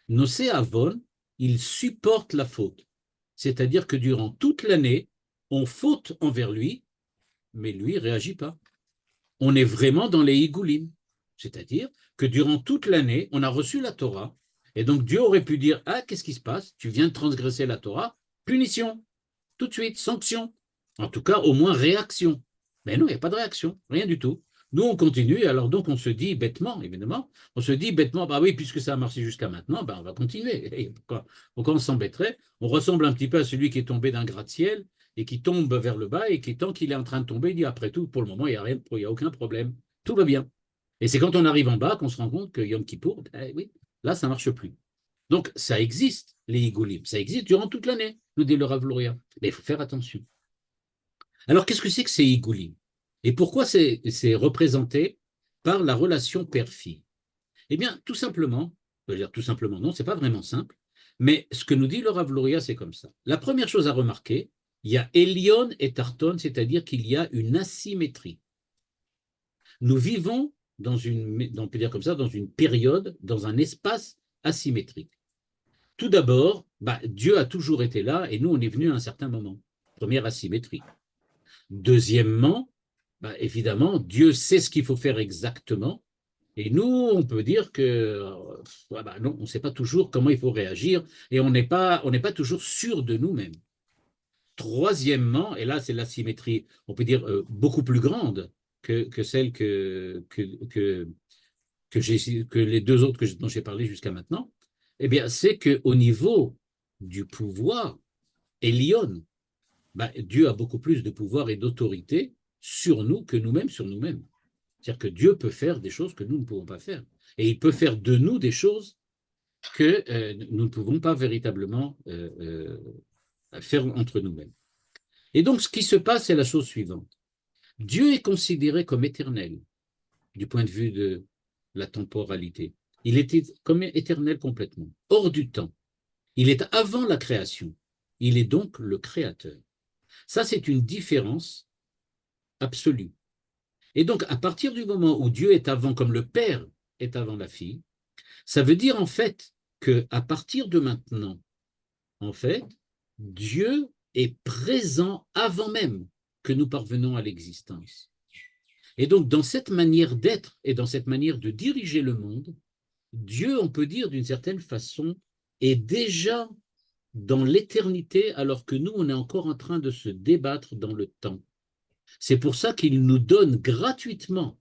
Nosé avon, il supporte la faute. C'est-à-dire que durant toute l'année, on faute envers lui, mais lui ne réagit pas. On est vraiment dans les Higoulim. C'est-à-dire que durant toute l'année, on a reçu la Torah, et donc Dieu aurait pu dire, ah, qu'est-ce qui se passe? Tu viens de transgresser la Torah, punition, tout de suite, sanction. En tout cas, au moins réaction. Mais non, il n'y a pas de réaction, rien du tout. Nous, on continue, et alors donc on se dit bêtement, évidemment, on se dit bêtement, bah oui, puisque ça a marché jusqu'à maintenant, bah on va continuer. Et pourquoi on s'embêterait? On ressemble un petit peu à celui qui est tombé d'un gratte-ciel et qui tombe vers le bas, et qui, tant qu'il est en train de tomber, il dit, après tout, pour le moment, il n'y a aucun problème, tout va bien. Et c'est quand on arrive en bas qu'on se rend compte que Yom Kippour, oui, là, ça ne marche plus. Donc, ça existe, les Higoulim. Ça existe durant toute l'année, nous dit le Rav Luria. Mais il faut faire attention. Alors, qu'est-ce que c'est que ces Higoulim? Et pourquoi c'est représenté par la relation père-fille? Eh bien, tout simplement, je veux dire tout simplement, non, ce n'est pas vraiment simple, mais ce que nous dit le Rav Luria, c'est comme ça. La première chose à remarquer, il y a Elion et Tarton, c'est-à-dire qu'il y a une asymétrie. Nous vivons on peut dire comme ça, dans une période, dans un espace asymétrique. Tout d'abord, Dieu a toujours été là et nous, on est venus à un certain moment. Première asymétrie. Deuxièmement, évidemment, Dieu sait ce qu'il faut faire exactement. Et nous, on peut dire que non, on ne sait pas toujours comment il faut réagir et on n'est pas toujours sûr de nous-mêmes. Troisièmement, et là, c'est l'asymétrie, on peut dire beaucoup plus grande que celle que les deux autres dont j'ai parlé jusqu'à maintenant, eh bien, c'est qu'au niveau du pouvoir, Elion, Dieu a beaucoup plus de pouvoir et d'autorité sur nous que nous-mêmes sur nous-mêmes. C'est-à-dire que Dieu peut faire des choses que nous ne pouvons pas faire. Et il peut faire de nous des choses que nous ne pouvons pas véritablement faire entre nous-mêmes. Et donc, ce qui se passe, c'est la chose suivante. Dieu est considéré comme éternel du point de vue de la temporalité. Il est comme éternel complètement, hors du temps. Il est avant la création. Il est donc le créateur. Ça, c'est une différence absolue. Et donc, à partir du moment où Dieu est avant, comme le Père est avant la fille, ça veut dire en fait qu'à partir de maintenant, en fait, Dieu est présent avant même que nous parvenons à l'existence. Et donc, dans cette manière d'être et dans cette manière de diriger le monde, Dieu, on peut dire d'une certaine façon, est déjà dans l'éternité alors que nous, on est encore en train de se débattre dans le temps. C'est pour ça qu'il nous donne gratuitement,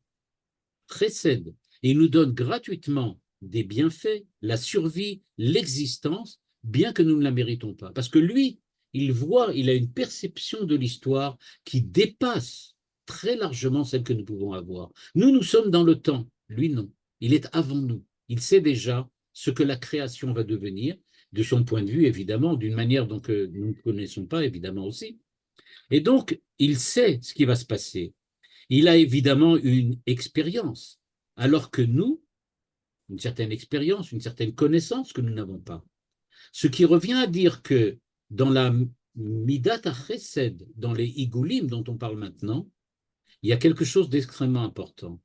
précède, il nous donne gratuitement des bienfaits, la survie, l'existence, bien que nous ne la méritons pas. Parce que lui, il voit, il a une perception de l'histoire qui dépasse très largement celle que nous pouvons avoir. Nous, nous sommes dans le temps, lui non. Il est avant nous. Il sait déjà ce que la création va devenir, de son point de vue, évidemment, d'une manière dont nous ne connaissons pas, évidemment aussi. Et donc, il sait ce qui va se passer. Il a évidemment une expérience, alors que nous, une certaine expérience, une certaine connaissance que nous n'avons pas. Ce qui revient à dire que dans la Midat HaChesed, dans les Igulim dont on parle maintenant, il y a quelque chose d'extrêmement important.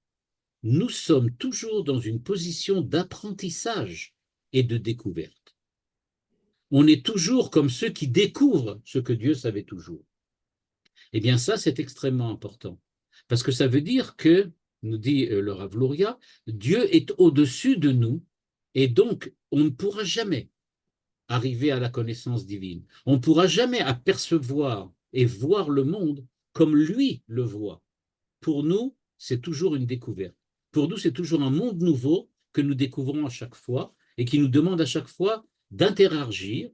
Nous sommes toujours dans une position d'apprentissage et de découverte. On est toujours comme ceux qui découvrent ce que Dieu savait toujours. Eh bien ça, c'est extrêmement important. Parce que ça veut dire que, nous dit le Rav Luria, Dieu est au-dessus de nous et donc on ne pourra jamais arriver à la connaissance divine. On ne pourra jamais apercevoir et voir le monde comme lui le voit. Pour nous, c'est toujours une découverte. Pour nous, c'est toujours un monde nouveau que nous découvrons à chaque fois et qui nous demande à chaque fois d'interagir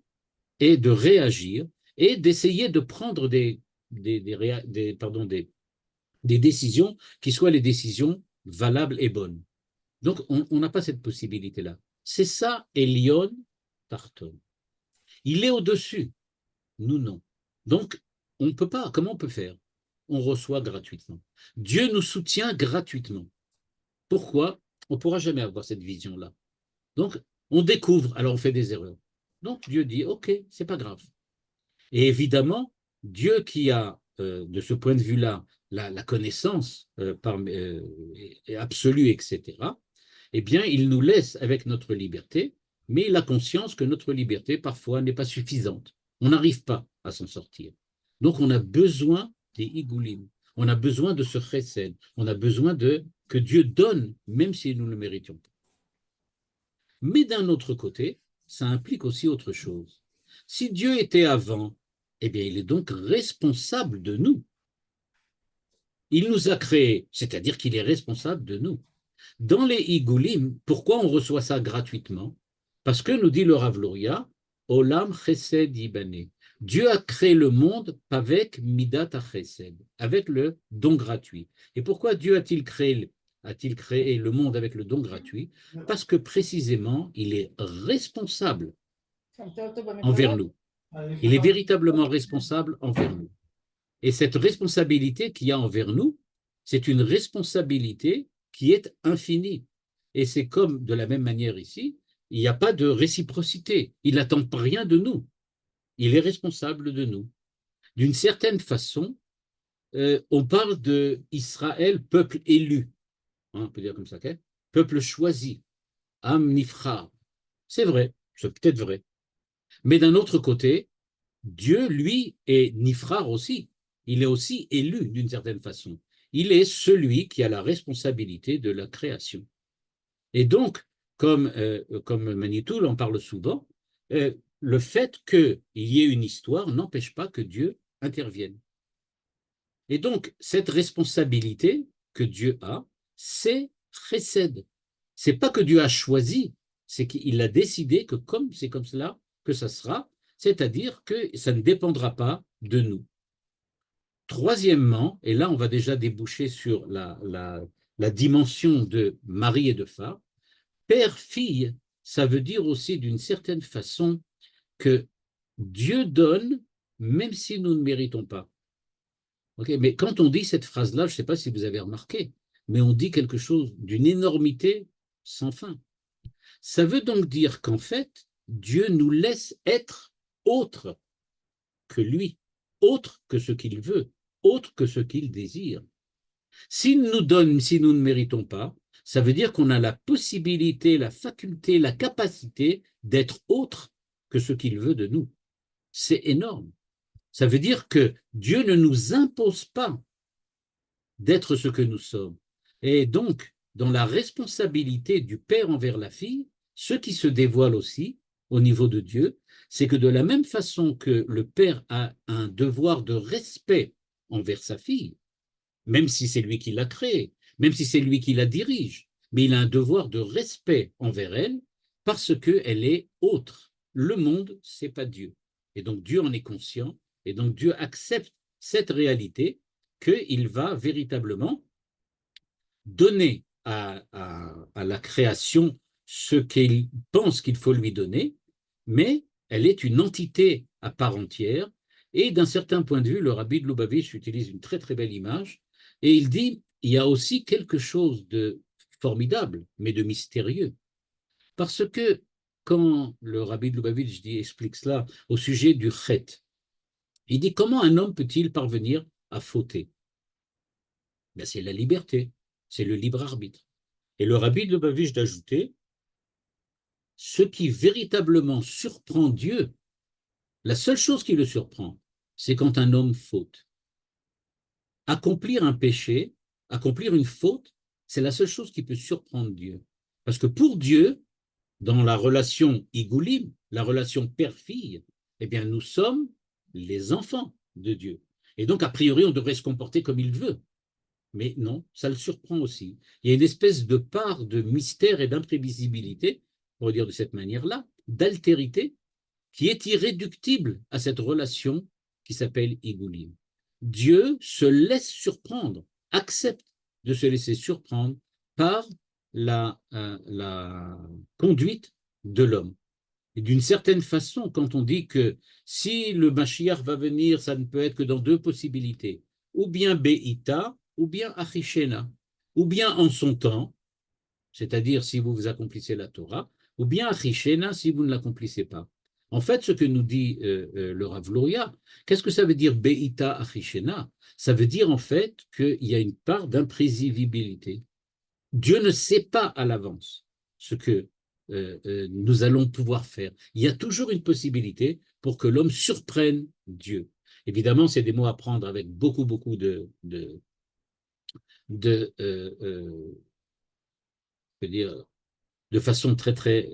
et de réagir et d'essayer de prendre des décisions qui soient les décisions valables et bonnes. Donc, on n'a pas cette possibilité-là. C'est ça, Elion Tarton. Il est au-dessus. Nous, non. Donc, on ne peut pas. Comment on peut faire? On reçoit gratuitement. Dieu nous soutient gratuitement. Pourquoi? On ne pourra jamais avoir cette vision-là. Donc, on découvre, alors on fait des erreurs. Donc, Dieu dit, OK, c'est pas grave. Et évidemment, Dieu qui a, de ce point de vue-là, la connaissance absolue, etc., eh bien, il nous laisse avec notre liberté, mais il a conscience que notre liberté, parfois, n'est pas suffisante. On n'arrive pas à s'en sortir. Donc, on a besoin des igoulim. On a besoin de ce chesed. On a besoin que Dieu donne, même si nous ne le méritions pas. Mais d'un autre côté, ça implique aussi autre chose. Si Dieu était avant, eh bien, il est donc responsable de nous. Il nous a créés, c'est-à-dire qu'il est responsable de nous. Dans les Igoulim, pourquoi on reçoit ça gratuitement? Parce que, nous dit le Rav Luria, Olam Chesed Yibane. Dieu a créé le monde avec Midat HaChesed, avec le don gratuit. Et pourquoi Dieu a-t-il créé le monde avec le don gratuit? Parce que précisément, il est responsable envers nous. Il est véritablement responsable envers nous. Et cette responsabilité qu'il y a envers nous, c'est une responsabilité qui est infinie. Et c'est comme de la même manière ici, il n'y a pas de réciprocité. Il n'attend rien de nous. Il est responsable de nous. D'une certaine façon, on parle d'Israël, peuple élu. On peut dire comme ça, okay? Peuple choisi. Am Nifra. C'est vrai, c'est peut-être vrai. Mais d'un autre côté, Dieu, lui, est Nifrar aussi. Il est aussi élu d'une certaine façon. Il est celui qui a la responsabilité de la création. Et donc, comme Manitoul en parle souvent, le fait qu'il y ait une histoire n'empêche pas que Dieu intervienne. Et donc, cette responsabilité que Dieu a, c'est précède. C'est pas que Dieu a choisi, c'est qu'il a décidé que comme c'est comme cela que ça sera, c'est-à-dire que ça ne dépendra pas de nous. Troisièmement, et là on va déjà déboucher sur la dimension de mari et de femme, père-fille, ça veut dire aussi d'une certaine façon que Dieu donne même si nous ne méritons pas. Okay, mais quand on dit cette phrase-là, je ne sais pas si vous avez remarqué, mais on dit quelque chose d'une énormité sans fin. Ça veut donc dire qu'en fait, Dieu nous laisse être autre que lui, autre que ce qu'il veut, autre que ce qu'il désire. S'il nous donne, si nous ne méritons pas, ça veut dire qu'on a la possibilité, la faculté, la capacité d'être autre que ce qu'il veut de nous. C'est énorme. Ça veut dire que Dieu ne nous impose pas d'être ce que nous sommes. Et donc, dans la responsabilité du Père envers la fille, ce qui se dévoile aussi au niveau de Dieu, c'est que de la même façon que le Père a un devoir de respect envers sa fille, même si c'est lui qui l'a créée, même si c'est lui qui la dirige, mais il a un devoir de respect envers elle parce qu'elle est autre. Le monde, c'est pas Dieu. Et donc Dieu en est conscient, et donc Dieu accepte cette réalité qu'il va véritablement donner à la création ce qu'il pense qu'il faut lui donner, mais elle est une entité à part entière. Et d'un certain point de vue, le rabbi de Lubavitch utilise une très très belle image, et il dit, il y a aussi quelque chose de formidable, mais de mystérieux. Parce que quand le rabbi de Lubavitch explique cela au sujet du chet, il dit, comment un homme peut-il parvenir à fauter? Ben, c'est la liberté, c'est le libre arbitre. Et le rabbi de Lubavitch d'ajouter, ce qui véritablement surprend Dieu, la seule chose qui le surprend, c'est quand un homme faute. Accomplir un péché, accomplir une faute, c'est la seule chose qui peut surprendre Dieu. Parce que pour Dieu, dans la relation igoulim, la relation père-fille, eh bien, nous sommes les enfants de Dieu. Et donc, a priori, on devrait se comporter comme il veut. Mais non, ça le surprend aussi. Il y a une espèce de part de mystère et d'imprévisibilité, on va dire de cette manière-là, d'altérité, qui est irréductible à cette relation qui s'appelle Igoulim. Dieu se laisse surprendre, accepte de se laisser surprendre par la conduite de l'homme. Et d'une certaine façon, quand on dit que si le Mashiach va venir, ça ne peut être que dans deux possibilités, ou bien Be'ita, ou bien Achishena, ou bien en son temps, c'est-à-dire si vous accomplissez la Torah, ou bien Achishena si vous ne l'accomplissez pas. En fait, ce que nous dit le Rav Luria, qu'est-ce que ça veut dire Be'ita Achishena? Ça veut dire en fait qu'il y a une part d'imprévisibilité. Dieu ne sait pas à l'avance ce que nous allons pouvoir faire. Il y a toujours une possibilité pour que l'homme surprenne Dieu. Évidemment, c'est des mots à prendre avec beaucoup, beaucoup je veux dire, de façon très, très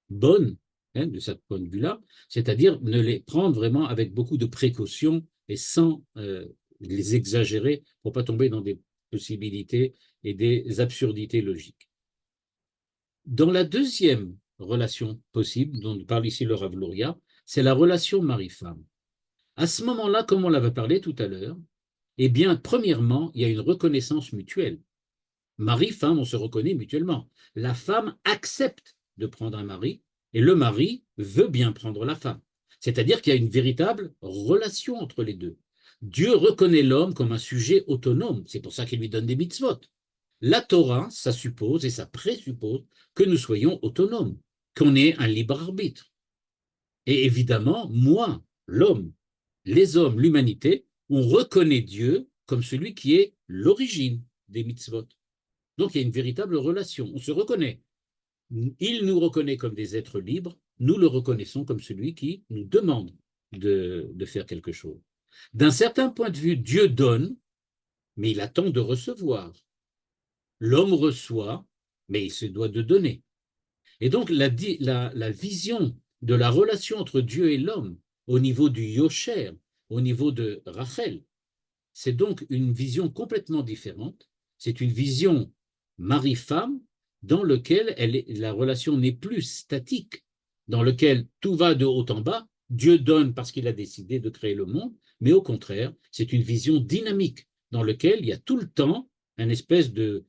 bonne, hein, de ce point de vue-là, c'est-à-dire ne les prendre vraiment avec beaucoup de précaution et sans les exagérer pour ne pas tomber dans des possibilités et des absurdités logiques. Dans la deuxième relation possible, dont parle ici le Rav Luria, c'est la relation mari-femme. À ce moment-là, comme on l'avait parlé tout à l'heure, eh bien, premièrement, il y a une reconnaissance mutuelle. Mari-femme, on se reconnaît mutuellement. La femme accepte de prendre un mari et le mari veut bien prendre la femme. C'est-à-dire qu'il y a une véritable relation entre les deux. Dieu reconnaît l'homme comme un sujet autonome. C'est pour ça qu'il lui donne des mitzvot. La Torah, ça suppose et ça présuppose que nous soyons autonomes, qu'on ait un libre arbitre. Et évidemment, moi, l'homme, les hommes, l'humanité, on reconnaît Dieu comme celui qui est l'origine des mitzvot. Donc il y a une véritable relation, on se reconnaît. Il nous reconnaît comme des êtres libres, nous le reconnaissons comme celui qui nous demande de faire quelque chose. D'un certain point de vue, Dieu donne, mais il attend de recevoir. L'homme reçoit, mais il se doit de donner. Et donc la vision de la relation entre Dieu et l'homme au niveau du Yosher, au niveau de Rachel, c'est donc une vision complètement différente. C'est une vision mari-femme dans laquelle la relation n'est plus statique, dans laquelle tout va de haut en bas, Dieu donne parce qu'il a décidé de créer le monde, mais au contraire, c'est une vision dynamique dans laquelle il y a tout le temps une espèce de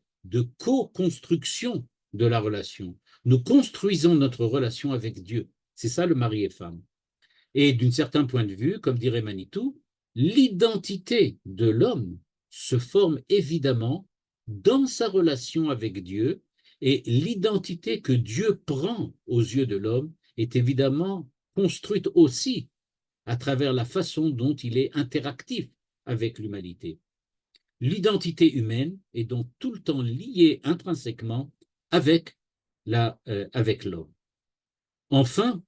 co-construction de la relation. Nous construisons notre relation avec Dieu. C'est ça le mari et femme. Et d'un certain point de vue, comme dirait Manitou, l'identité de l'homme se forme évidemment dans sa relation avec Dieu, et l'identité que Dieu prend aux yeux de l'homme est évidemment construite aussi à travers la façon dont il est interactif avec l'humanité. L'identité humaine est donc tout le temps liée intrinsèquement avec l'homme. Enfin,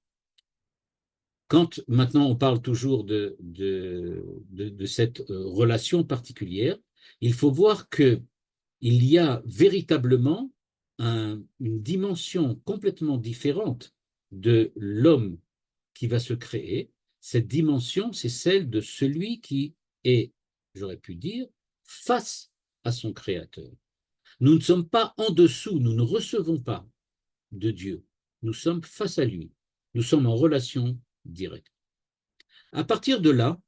quand maintenant on parle toujours de cette relation particulière, il faut voir qu'il y a véritablement une dimension complètement différente de l'homme qui va se créer. Cette dimension, c'est celle de celui qui est, j'aurais pu dire, face à son Créateur. Nous ne sommes pas en dessous, nous ne recevons pas de Dieu. Nous sommes face à lui. Nous sommes en relation directe. À partir de là,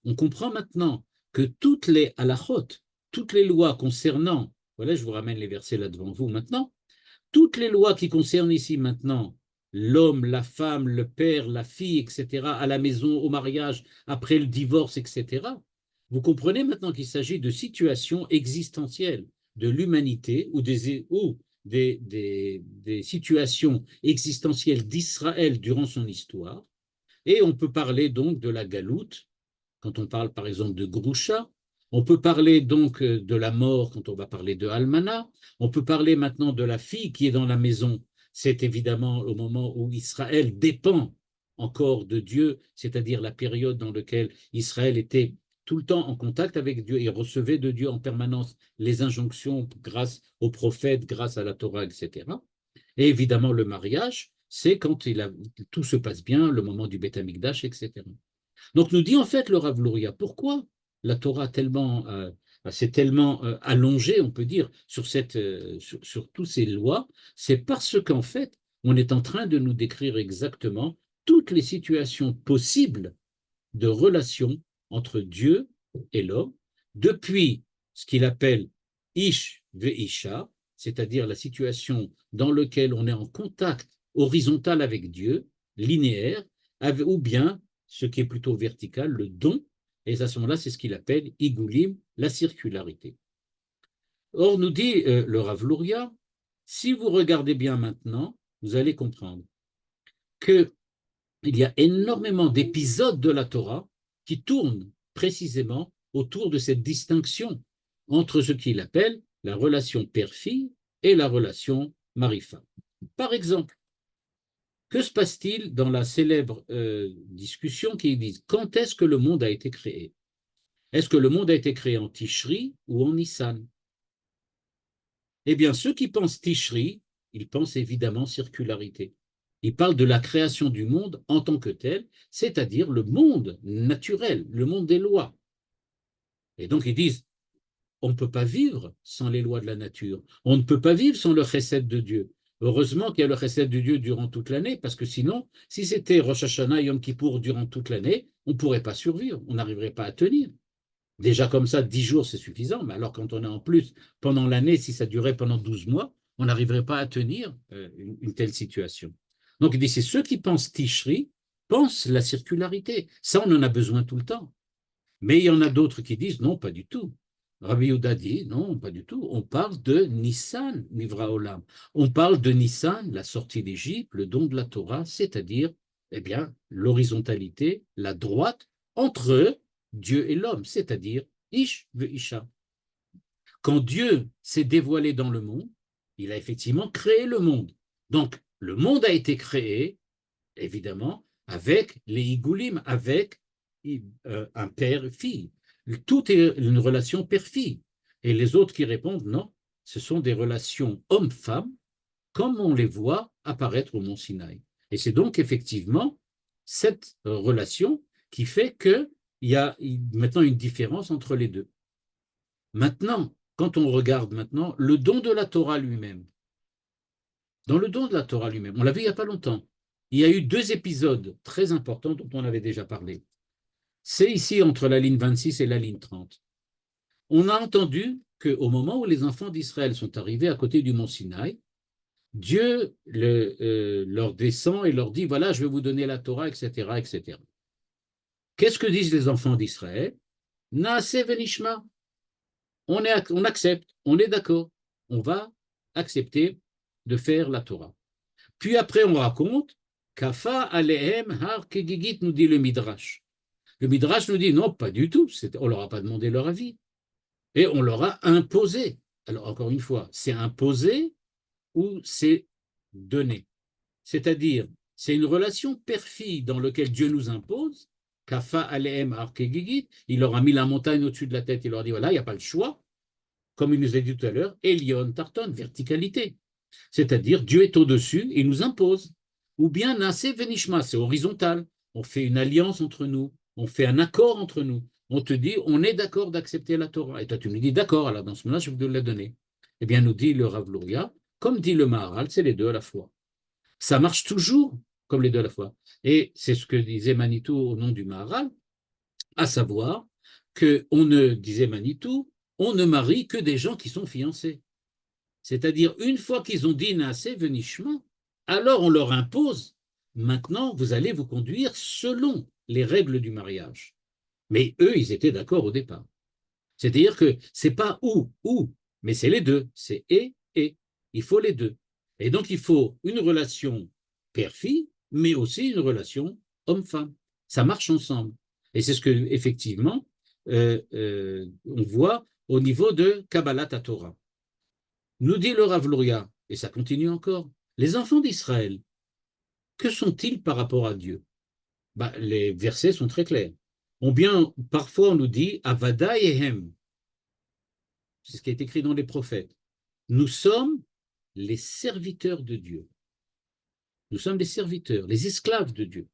on comprend maintenant que toutes les halachot, toutes les lois concernant, voilà, je vous ramène les versets là devant vous maintenant, toutes les lois qui concernent ici maintenant l'homme, la femme, le père, la fille, etc., à la maison, au mariage, après le divorce, etc., vous comprenez maintenant qu'il s'agit de situations existentielles de l'humanité ou des situations existentielles d'Israël durant son histoire. Et on peut parler donc de la galoute, quand on parle par exemple de Groucha. On peut parler donc de la mort quand on va parler de Almana. On peut parler maintenant de la fille qui est dans la maison. C'est évidemment au moment où Israël dépend encore de Dieu, c'est-à-dire la période dans laquelle Israël était tout le temps en contact avec Dieu et recevait de Dieu en permanence les injonctions grâce aux prophètes, grâce à la Torah, etc. Et évidemment, le mariage, c'est quand tout se passe bien, le moment du Beth Amikdash, etc. Donc nous dit en fait le Rav Luria, pourquoi la Torah s'est tellement allongée, on peut dire, sur toutes ces lois, c'est parce qu'en fait, on est en train de nous décrire exactement toutes les situations possibles de relation entre Dieu et l'homme, depuis ce qu'il appelle Ish ve'isha, c'est-à-dire la situation dans laquelle on est en contact horizontal avec Dieu, linéaire, ou bien ce qui est plutôt vertical, le don, et à ce moment-là, c'est ce qu'il appelle Igulim, la circularité. Or, nous dit le Rav Luria, si vous regardez bien maintenant, vous allez comprendre qu'il y a énormément d'épisodes de la Torah qui tournent précisément autour de cette distinction entre ce qu'il appelle la relation père-fille et la relation mari-femme. Par exemple, que se passe-t-il dans la célèbre discussion qui dit quand est-ce que le monde a été créé? Est-ce que le monde a été créé en Tishri ou en Nissan? Eh bien, ceux qui pensent Tishri, ils pensent évidemment circularité. Ils parlent de la création du monde en tant que tel, c'est-à-dire le monde naturel, le monde des lois. Et donc ils disent, on ne peut pas vivre sans les lois de la nature. On ne peut pas vivre sans le chesed de Dieu. Heureusement qu'il y a le chesed de Dieu durant toute l'année, parce que sinon, si c'était Rosh Hashanah, Yom Kippour durant toute l'année, on ne pourrait pas survivre, on n'arriverait pas à tenir. Déjà comme ça, 10 jours, c'est suffisant, mais alors quand on est en plus pendant l'année, si ça durait pendant 12 mois, on n'arriverait pas à tenir une telle situation. Donc il dit, c'est ceux qui pensent Tishri, pensent la circularité. Ça, on en a besoin tout le temps. Mais il y en a d'autres qui disent, non, pas du tout. Rabbi Yehuda dit, non, pas du tout. On parle de Nissan, Nivra Olam. On parle de Nissan, la sortie d'Égypte, le don de la Torah, c'est-à-dire, eh bien, l'horizontalité, la droite entre Dieu et l'homme, c'est-à-dire Ish ve Isha. Quand Dieu s'est dévoilé dans le monde, il a effectivement créé le monde. Donc, le monde a été créé, évidemment, avec les Igoulim, avec un père-fille. Tout est une relation père-fille. Et les autres qui répondent, non, ce sont des relations homme-femme, comme on les voit apparaître au mont Sinaï. Et c'est donc effectivement cette relation qui fait qu'il y a maintenant une différence entre les deux. Maintenant, quand on regarde maintenant le don de la Torah lui-même, dans le don de la Torah lui-même, on l'a vu il n'y a pas longtemps, il y a eu deux épisodes très importants dont on avait déjà parlé. C'est ici entre la ligne 26 et la ligne 30. On a entendu qu'au moment où les enfants d'Israël sont arrivés à côté du mont Sinaï, Dieu leur descend et leur dit, voilà, je vais vous donner la Torah, etc., etc. Qu'est-ce que disent les enfants d'Israël? Naaseh venishma. On accepte, on est d'accord, on va accepter de faire la Torah. Puis après, on raconte, Kafa alehem har kegigit, nous dit le Midrash. Le Midrash nous dit, non, pas du tout, on leur a pas demandé leur avis. Et on leur a imposé. Alors, encore une fois, c'est imposé ou c'est donné. C'est-à-dire, c'est une relation père-fille dans laquelle Dieu nous impose. Kafa alehem har kegigit, il leur a mis la montagne au-dessus de la tête, il leur a dit, voilà, il n'y a pas le choix. Comme il nous a dit tout à l'heure, Elion Tarton, verticalité. C'est-à-dire, Dieu est au-dessus, il nous impose. Ou bien Nasé Venishma, c'est horizontal. On fait une alliance entre nous, on fait un accord entre nous. On te dit, on est d'accord d'accepter la Torah. Et toi, tu nous dis, d'accord, alors dans ce moment-là, je vais vous la donner. Eh bien, nous dit le Rav Luria, comme dit le Maharal, c'est les deux à la fois. Ça marche toujours comme les deux à la fois. Et c'est ce que disait Manitou au nom du Maharal, à savoir qu'on ne, disait Manitou, on ne marie que des gens qui sont fiancés. C'est-à-dire, une fois qu'ils ont dit Naaseh venishma, alors on leur impose, maintenant vous allez vous conduire selon les règles du mariage. Mais eux, ils étaient d'accord au départ. C'est-à-dire que c'est pas ou, mais c'est les deux, c'est et. Il faut les deux. Et donc il faut une relation père-fille, mais aussi une relation homme-femme. Ça marche ensemble. Et c'est ce que, effectivement, on voit au niveau de Kabbalat Torah. Nous dit le Rav Luria, et ça continue encore, les enfants d'Israël, que sont-ils par rapport à Dieu? Les versets sont très clairs. Parfois on nous dit Avada Ehem, c'est ce qui est écrit dans les prophètes. Nous sommes les serviteurs de Dieu. Nous sommes les serviteurs, les esclaves de Dieu.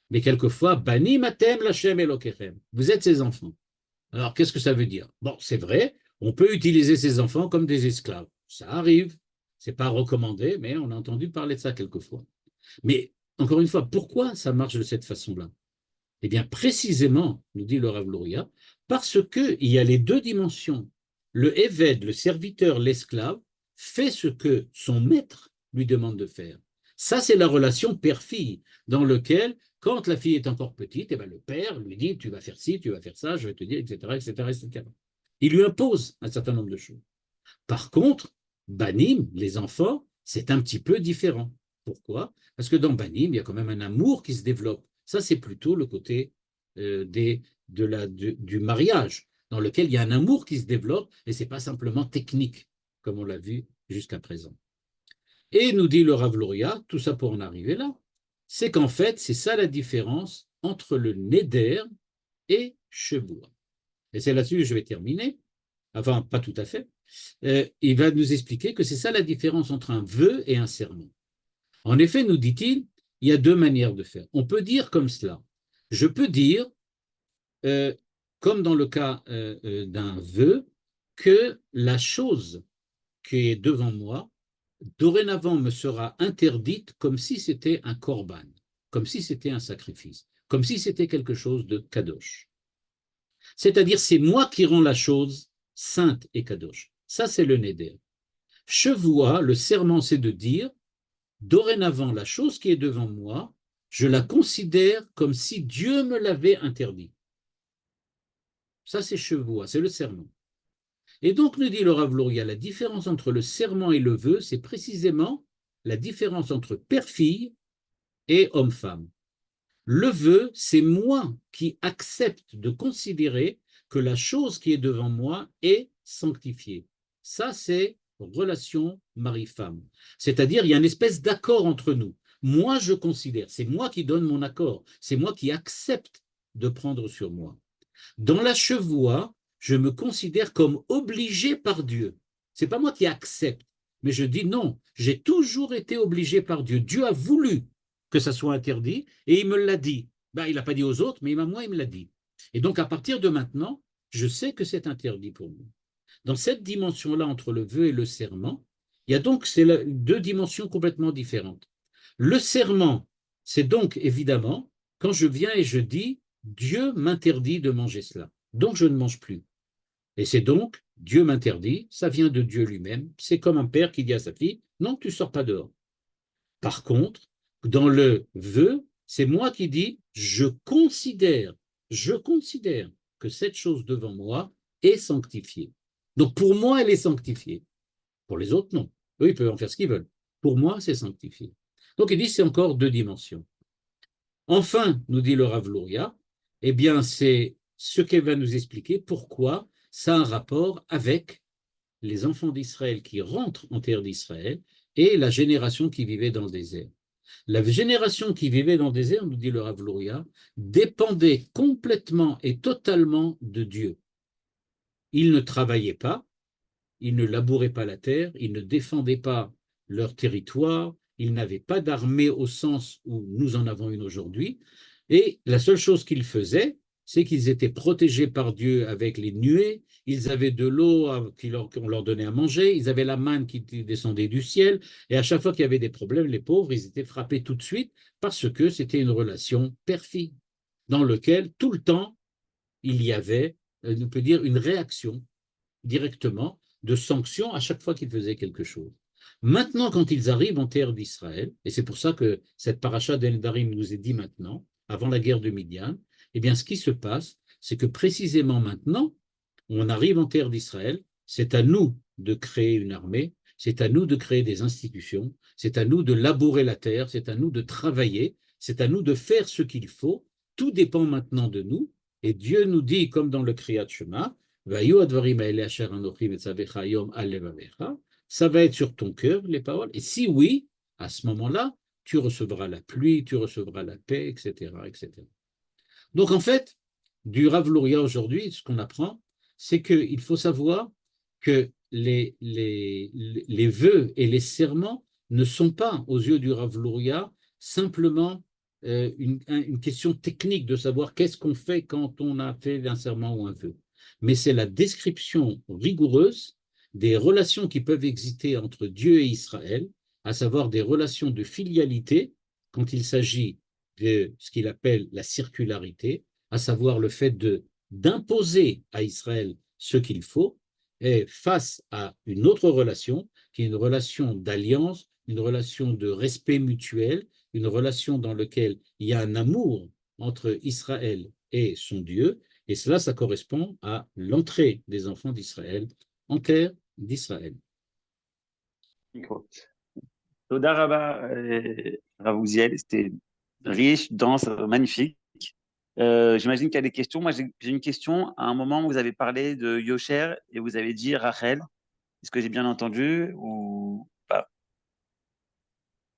Mais quelquefois, Bani Matem Lachem Elokechem, vous êtes ses enfants. Alors qu'est-ce que ça veut dire? Bon, c'est vrai, on peut utiliser ses enfants comme des esclaves. Ça arrive, ce n'est pas recommandé, mais on a entendu parler de ça quelquefois. Mais encore une fois, pourquoi ça marche de cette façon-là? Eh bien, précisément, nous dit le Rav Luria, parce qu'il y a les deux dimensions. Le Eved, le serviteur, l'esclave, fait ce que son maître lui demande de faire. Ça, c'est la relation père-fille, dans laquelle, quand la fille est encore petite, eh bien, le père lui dit, tu vas faire ci, tu vas faire ça, je vais te dire, etc., etc., etc. Il lui impose un certain nombre de choses. Par contre, Banim, les enfants, c'est un petit peu différent. Pourquoi? Parce que dans Banim, il y a quand même un amour qui se développe. Ça, c'est plutôt le côté du mariage, dans lequel il y a un amour qui se développe, et ce n'est pas simplement technique, comme on l'a vu jusqu'à présent. Et nous dit le Rav Luria, tout ça pour en arriver là, c'est qu'en fait, c'est ça la différence entre le Neder et Shevoua. Et c'est là-dessus que je vais terminer. Enfin, pas tout à fait. Il va nous expliquer que c'est ça la différence entre un vœu et un serment. En effet, nous dit-il, il y a deux manières de faire. On peut dire comme cela. Je peux dire, comme dans le cas d'un vœu, que la chose qui est devant moi, dorénavant me sera interdite comme si c'était un korban, comme si c'était un sacrifice, comme si c'était quelque chose de kadosh. C'est-à-dire, c'est moi qui rends la chose sainte et kadosh. Ça, c'est le neder. Chevoua, le serment, c'est de dire, dorénavant, la chose qui est devant moi, je la considère comme si Dieu me l'avait interdit. Ça, c'est chevoua, c'est le serment. Et donc, nous dit le Rav Luria, la différence entre le serment et le vœu, c'est précisément la différence entre père-fille et homme-femme. Le vœu, c'est moi qui accepte de considérer que la chose qui est devant moi est sanctifiée. Ça, c'est relation mari-femme. C'est-à-dire, il y a une espèce d'accord entre nous. Moi, je considère, c'est moi qui donne mon accord, c'est moi qui accepte de prendre sur moi. Dans la chevoua, je me considère comme obligé par Dieu. Ce n'est pas moi qui accepte, mais je dis non, j'ai toujours été obligé par Dieu. Dieu a voulu que ça soit interdit et il me l'a dit. Il n'a pas dit aux autres, mais moi, il me l'a dit. Et donc, à partir de maintenant, je sais que c'est interdit pour moi. Dans cette dimension-là, entre le vœu et le serment, il y a donc deux dimensions complètement différentes. Le serment, C'est donc évidemment quand je viens et je dis Dieu m'interdit de manger cela, donc je ne mange plus. Et c'est donc Dieu m'interdit, ça vient de Dieu lui-même. C'est comme un père qui dit à sa fille non, tu ne sors pas dehors. Par contre, dans le vœu, c'est moi qui dis je considère que cette chose devant moi est sanctifiée. Donc pour moi, elle est sanctifiée. Pour les autres, non. Eux, ils peuvent en faire ce qu'ils veulent. Pour moi, c'est sanctifié. Donc il dit c'est encore deux dimensions. Enfin, nous dit le Rav Luria, eh bien c'est ce qu'elle va nous expliquer pourquoi ça a un rapport avec les enfants d'Israël qui rentrent en terre d'Israël et la génération qui vivait dans le désert. La génération qui vivait dans le désert, nous dit le Rav Luria, dépendait complètement et totalement de Dieu. Ils ne travaillaient pas, ils ne labouraient pas la terre, ils ne défendaient pas leur territoire, ils n'avaient pas d'armée au sens où nous en avons une aujourd'hui, et la seule chose qu'ils faisaient, c'est qu'ils étaient protégés par Dieu avec les nuées, ils avaient de l'eau qu'on leur donnait à manger, ils avaient la manne qui descendait du ciel, et à chaque fois qu'il y avait des problèmes, les pauvres, ils étaient frappés tout de suite parce que c'était une relation père-fille, dans laquelle tout le temps, il y avait, on peut dire, une réaction directement de sanctions à chaque fois qu'ils faisaient quelque chose. Maintenant, quand ils arrivent en terre d'Israël, et c'est pour ça que cette paracha d'Eldarim nous est dit maintenant, avant la guerre de Midian, eh bien, ce qui se passe, c'est que précisément maintenant, on arrive en terre d'Israël, c'est à nous de créer une armée, c'est à nous de créer des institutions, c'est à nous de labourer la terre, c'est à nous de travailler, c'est à nous de faire ce qu'il faut. Tout dépend maintenant de nous. Et Dieu nous dit, comme dans le Kriyat Shema, ça va être sur ton cœur, les paroles. Et si oui, à ce moment-là, tu recevras la pluie, tu recevras la paix, etc., etc. Donc en fait, du Rav Luria aujourd'hui, ce qu'on apprend, c'est qu'il faut savoir que les vœux et les serments ne sont pas, aux yeux du Rav Luria, simplement une question technique de savoir qu'est-ce qu'on fait quand on a fait un serment ou un vœu. Mais c'est la description rigoureuse des relations qui peuvent exister entre Dieu et Israël, à savoir des relations de filialité quand il s'agit de ce qu'il appelle la circularité, à savoir le fait d'imposer à Israël ce qu'il faut, et face à une autre relation, qui est une relation d'alliance, une relation de respect mutuel, une relation dans laquelle il y a un amour entre Israël et son Dieu, et cela, ça correspond à l'entrée des enfants d'Israël en terre d'Israël. Toda Rabba, Rav Uziel, c'était riche, dense, magnifique. J'imagine qu'il y a des questions. Moi, j'ai une question. À un moment, vous avez parlé de Yosher et vous avez dit Rachel. Est-ce que j'ai bien entendu ou pas?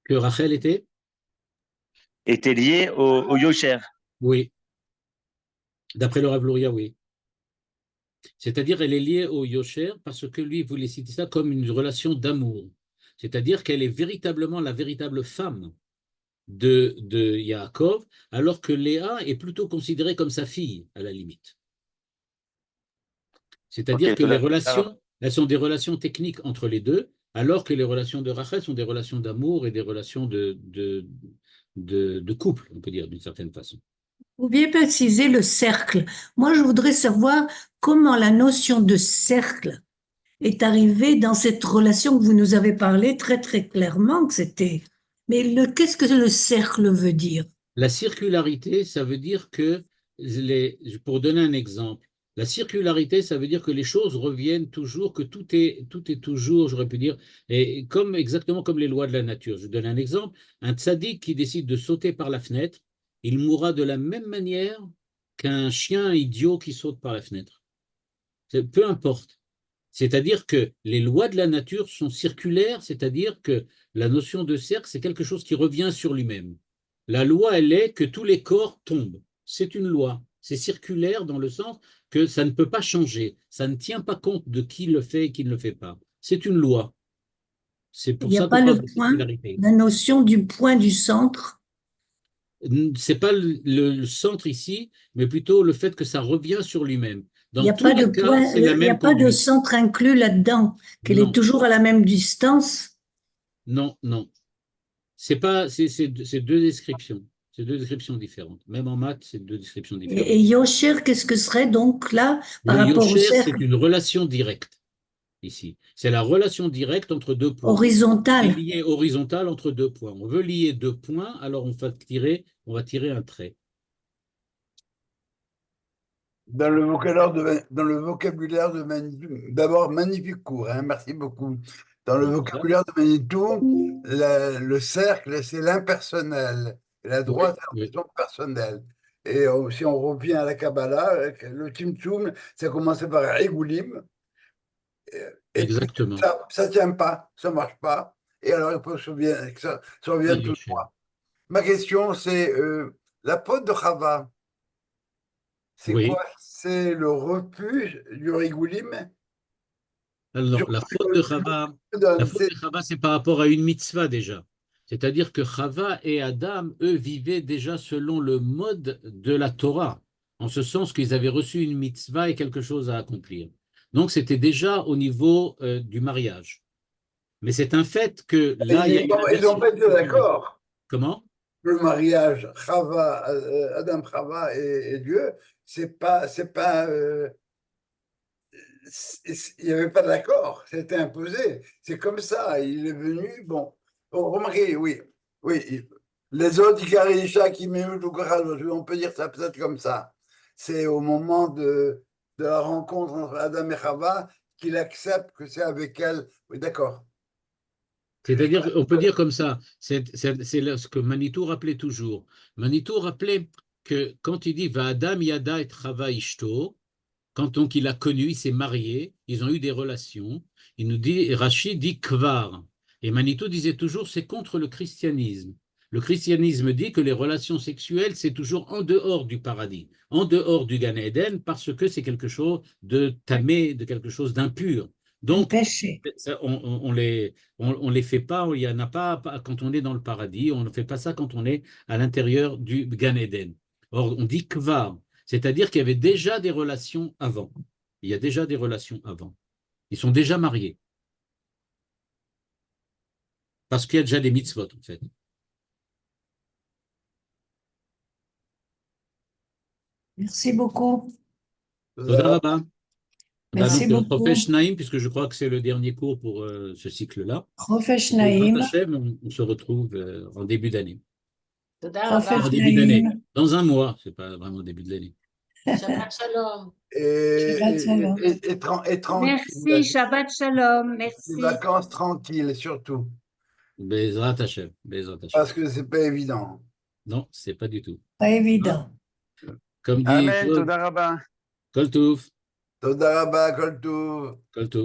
Que Rachel était lié au Yosher. Oui. D'après le Rav Luria, oui. C'est-à-dire, elle est liée au Yosher parce que lui voulait citer ça comme une relation d'amour. C'est-à-dire qu'elle est véritablement la véritable femme de Yaakov, alors que Léa est plutôt considérée comme sa fille, à la limite. C'est-à-dire Ok, que les relations, elles sont des relations techniques entre les deux, alors que les relations de Rachel sont des relations d'amour et des relations de couple, on peut dire, d'une certaine façon. Vous pouviez préciser le cercle. Moi, je voudrais savoir comment la notion de cercle est arrivée dans cette relation que vous nous avez parlé très très clairement que c'était. Mais qu'est-ce que le cercle veut dire? La circularité, ça veut dire que, pour donner un exemple, la circularité, ça veut dire que les choses reviennent toujours, que tout est toujours, j'aurais pu dire, et exactement comme les lois de la nature. Je vous donne un exemple. Un tzaddik qui décide de sauter par la fenêtre, il mourra de la même manière qu'un chien idiot qui saute par la fenêtre. Peu importe. C'est-à-dire que les lois de la nature sont circulaires, c'est-à-dire que la notion de cercle, c'est quelque chose qui revient sur lui-même. La loi, elle est que tous les corps tombent. C'est une loi. C'est circulaire dans le sens que ça ne peut pas changer. Ça ne tient pas compte de qui le fait et qui ne le fait pas. C'est une loi. C'est Il pour n'y a ça pas qu'on le parle de point, circularité. la notion du point du centre. C'est pas le centre ici, mais plutôt le fait que ça revient sur lui-même. Il n'y Dans a tous pas de les cas, point, c'est la il n'y a même pas de conduite. centre inclus là-dedans, qu'elle est Non, toujours à la même distance. non, non. c'est deux descriptions. C'est deux descriptions différentes. Même en maths, c'est deux descriptions différentes. Et Yosher, qu'est-ce que serait donc là par Le rapport au Yosher, c'est cercle une relation directe, ici. C'est la relation directe entre deux points. Il horizontal? est lié horizontal entre deux points. On veut lier deux points, alors on va tirer un trait. Dans le vocabulaire de Manitou, d'abord, magnifique cours, hein, merci beaucoup. Dans le vocabulaire de Manitou, le cercle, c'est l'impersonnel, et la droite, c'est la relation personnelle. Et si on revient à la Kabbalah, le Tzimtzum, ça commence par Egoulim, et puis Exactement. ça tient pas, ça marche pas. Et alors, il faut que ça revienne tout droit. Ma question, c'est la faute de Chava. C'est Oui. quoi? C'est le refuge du Rigoulim? Alors, la faute de Chava, c'est par rapport à une mitzvah déjà. C'est-à-dire que Chava et Adam, eux, vivaient déjà selon le mode de la Torah, en ce sens qu'ils avaient reçu une mitzvah et quelque chose à accomplir. Donc, c'était déjà au niveau du mariage. Mais c'est un fait que là, il y a une Ils ont pas été d'accord. Comment? Le mariage, Adam, Chava et Dieu, il n'y avait pas d'accord, c'était imposé. C'est comme ça, il est venu, bon. Remarquez, oui, les autres, on peut dire ça peut-être comme ça. C'est au moment de la rencontre entre Adam et Chava qu'il accepte que c'est avec elle. Oui, d'accord. C'est-à-dire, on peut dire comme ça, c'est ce que Manitou rappelait toujours. Manitou rappelait que quand il dit Va Adam Yada et Chava Ishto, quand donc il a connu, il s'est marié, ils ont eu des relations, il nous dit, Rachid dit Kvar. Et Manitou disait toujours, c'est contre le christianisme. Le christianisme dit que les relations sexuelles, c'est toujours en dehors du paradis, en dehors du Gan Eden, parce que c'est quelque chose de tamé, de quelque chose d'impur. Donc, péché. on les fait pas, il y en a pas quand on est dans le paradis, on ne fait pas ça quand on est à l'intérieur du Gan Eden. Or, on dit Kvar. C'est-à-dire qu'il y avait déjà des relations avant. Il y a déjà des relations avant. Ils sont déjà mariés. Parce qu'il y a déjà des mitzvot, en fait. Merci beaucoup. Toda Rabba. Merci Donc, beaucoup. Profesh Naïm, puisque je crois que c'est le dernier cours pour ce cycle-là. Profesh Et Naïm. on se retrouve en début d'année. Profesh En début d'année. Naïm. Dans un mois, c'est pas vraiment début de l'année. Shabbat Shalom. Shabbat Shalom. Et tranquille. Merci, Shabbat Shalom. Des Merci. vacances tranquilles, surtout. Bezrat Hashem. Bezrat Hashem. Parce que c'est pas évident. Non, c'est pas du tout. Pas évident. Comme dit Amen, Claude, Toda Rabba. Kol Touf. Toda Rabba, Kol Tov. Kol Touf.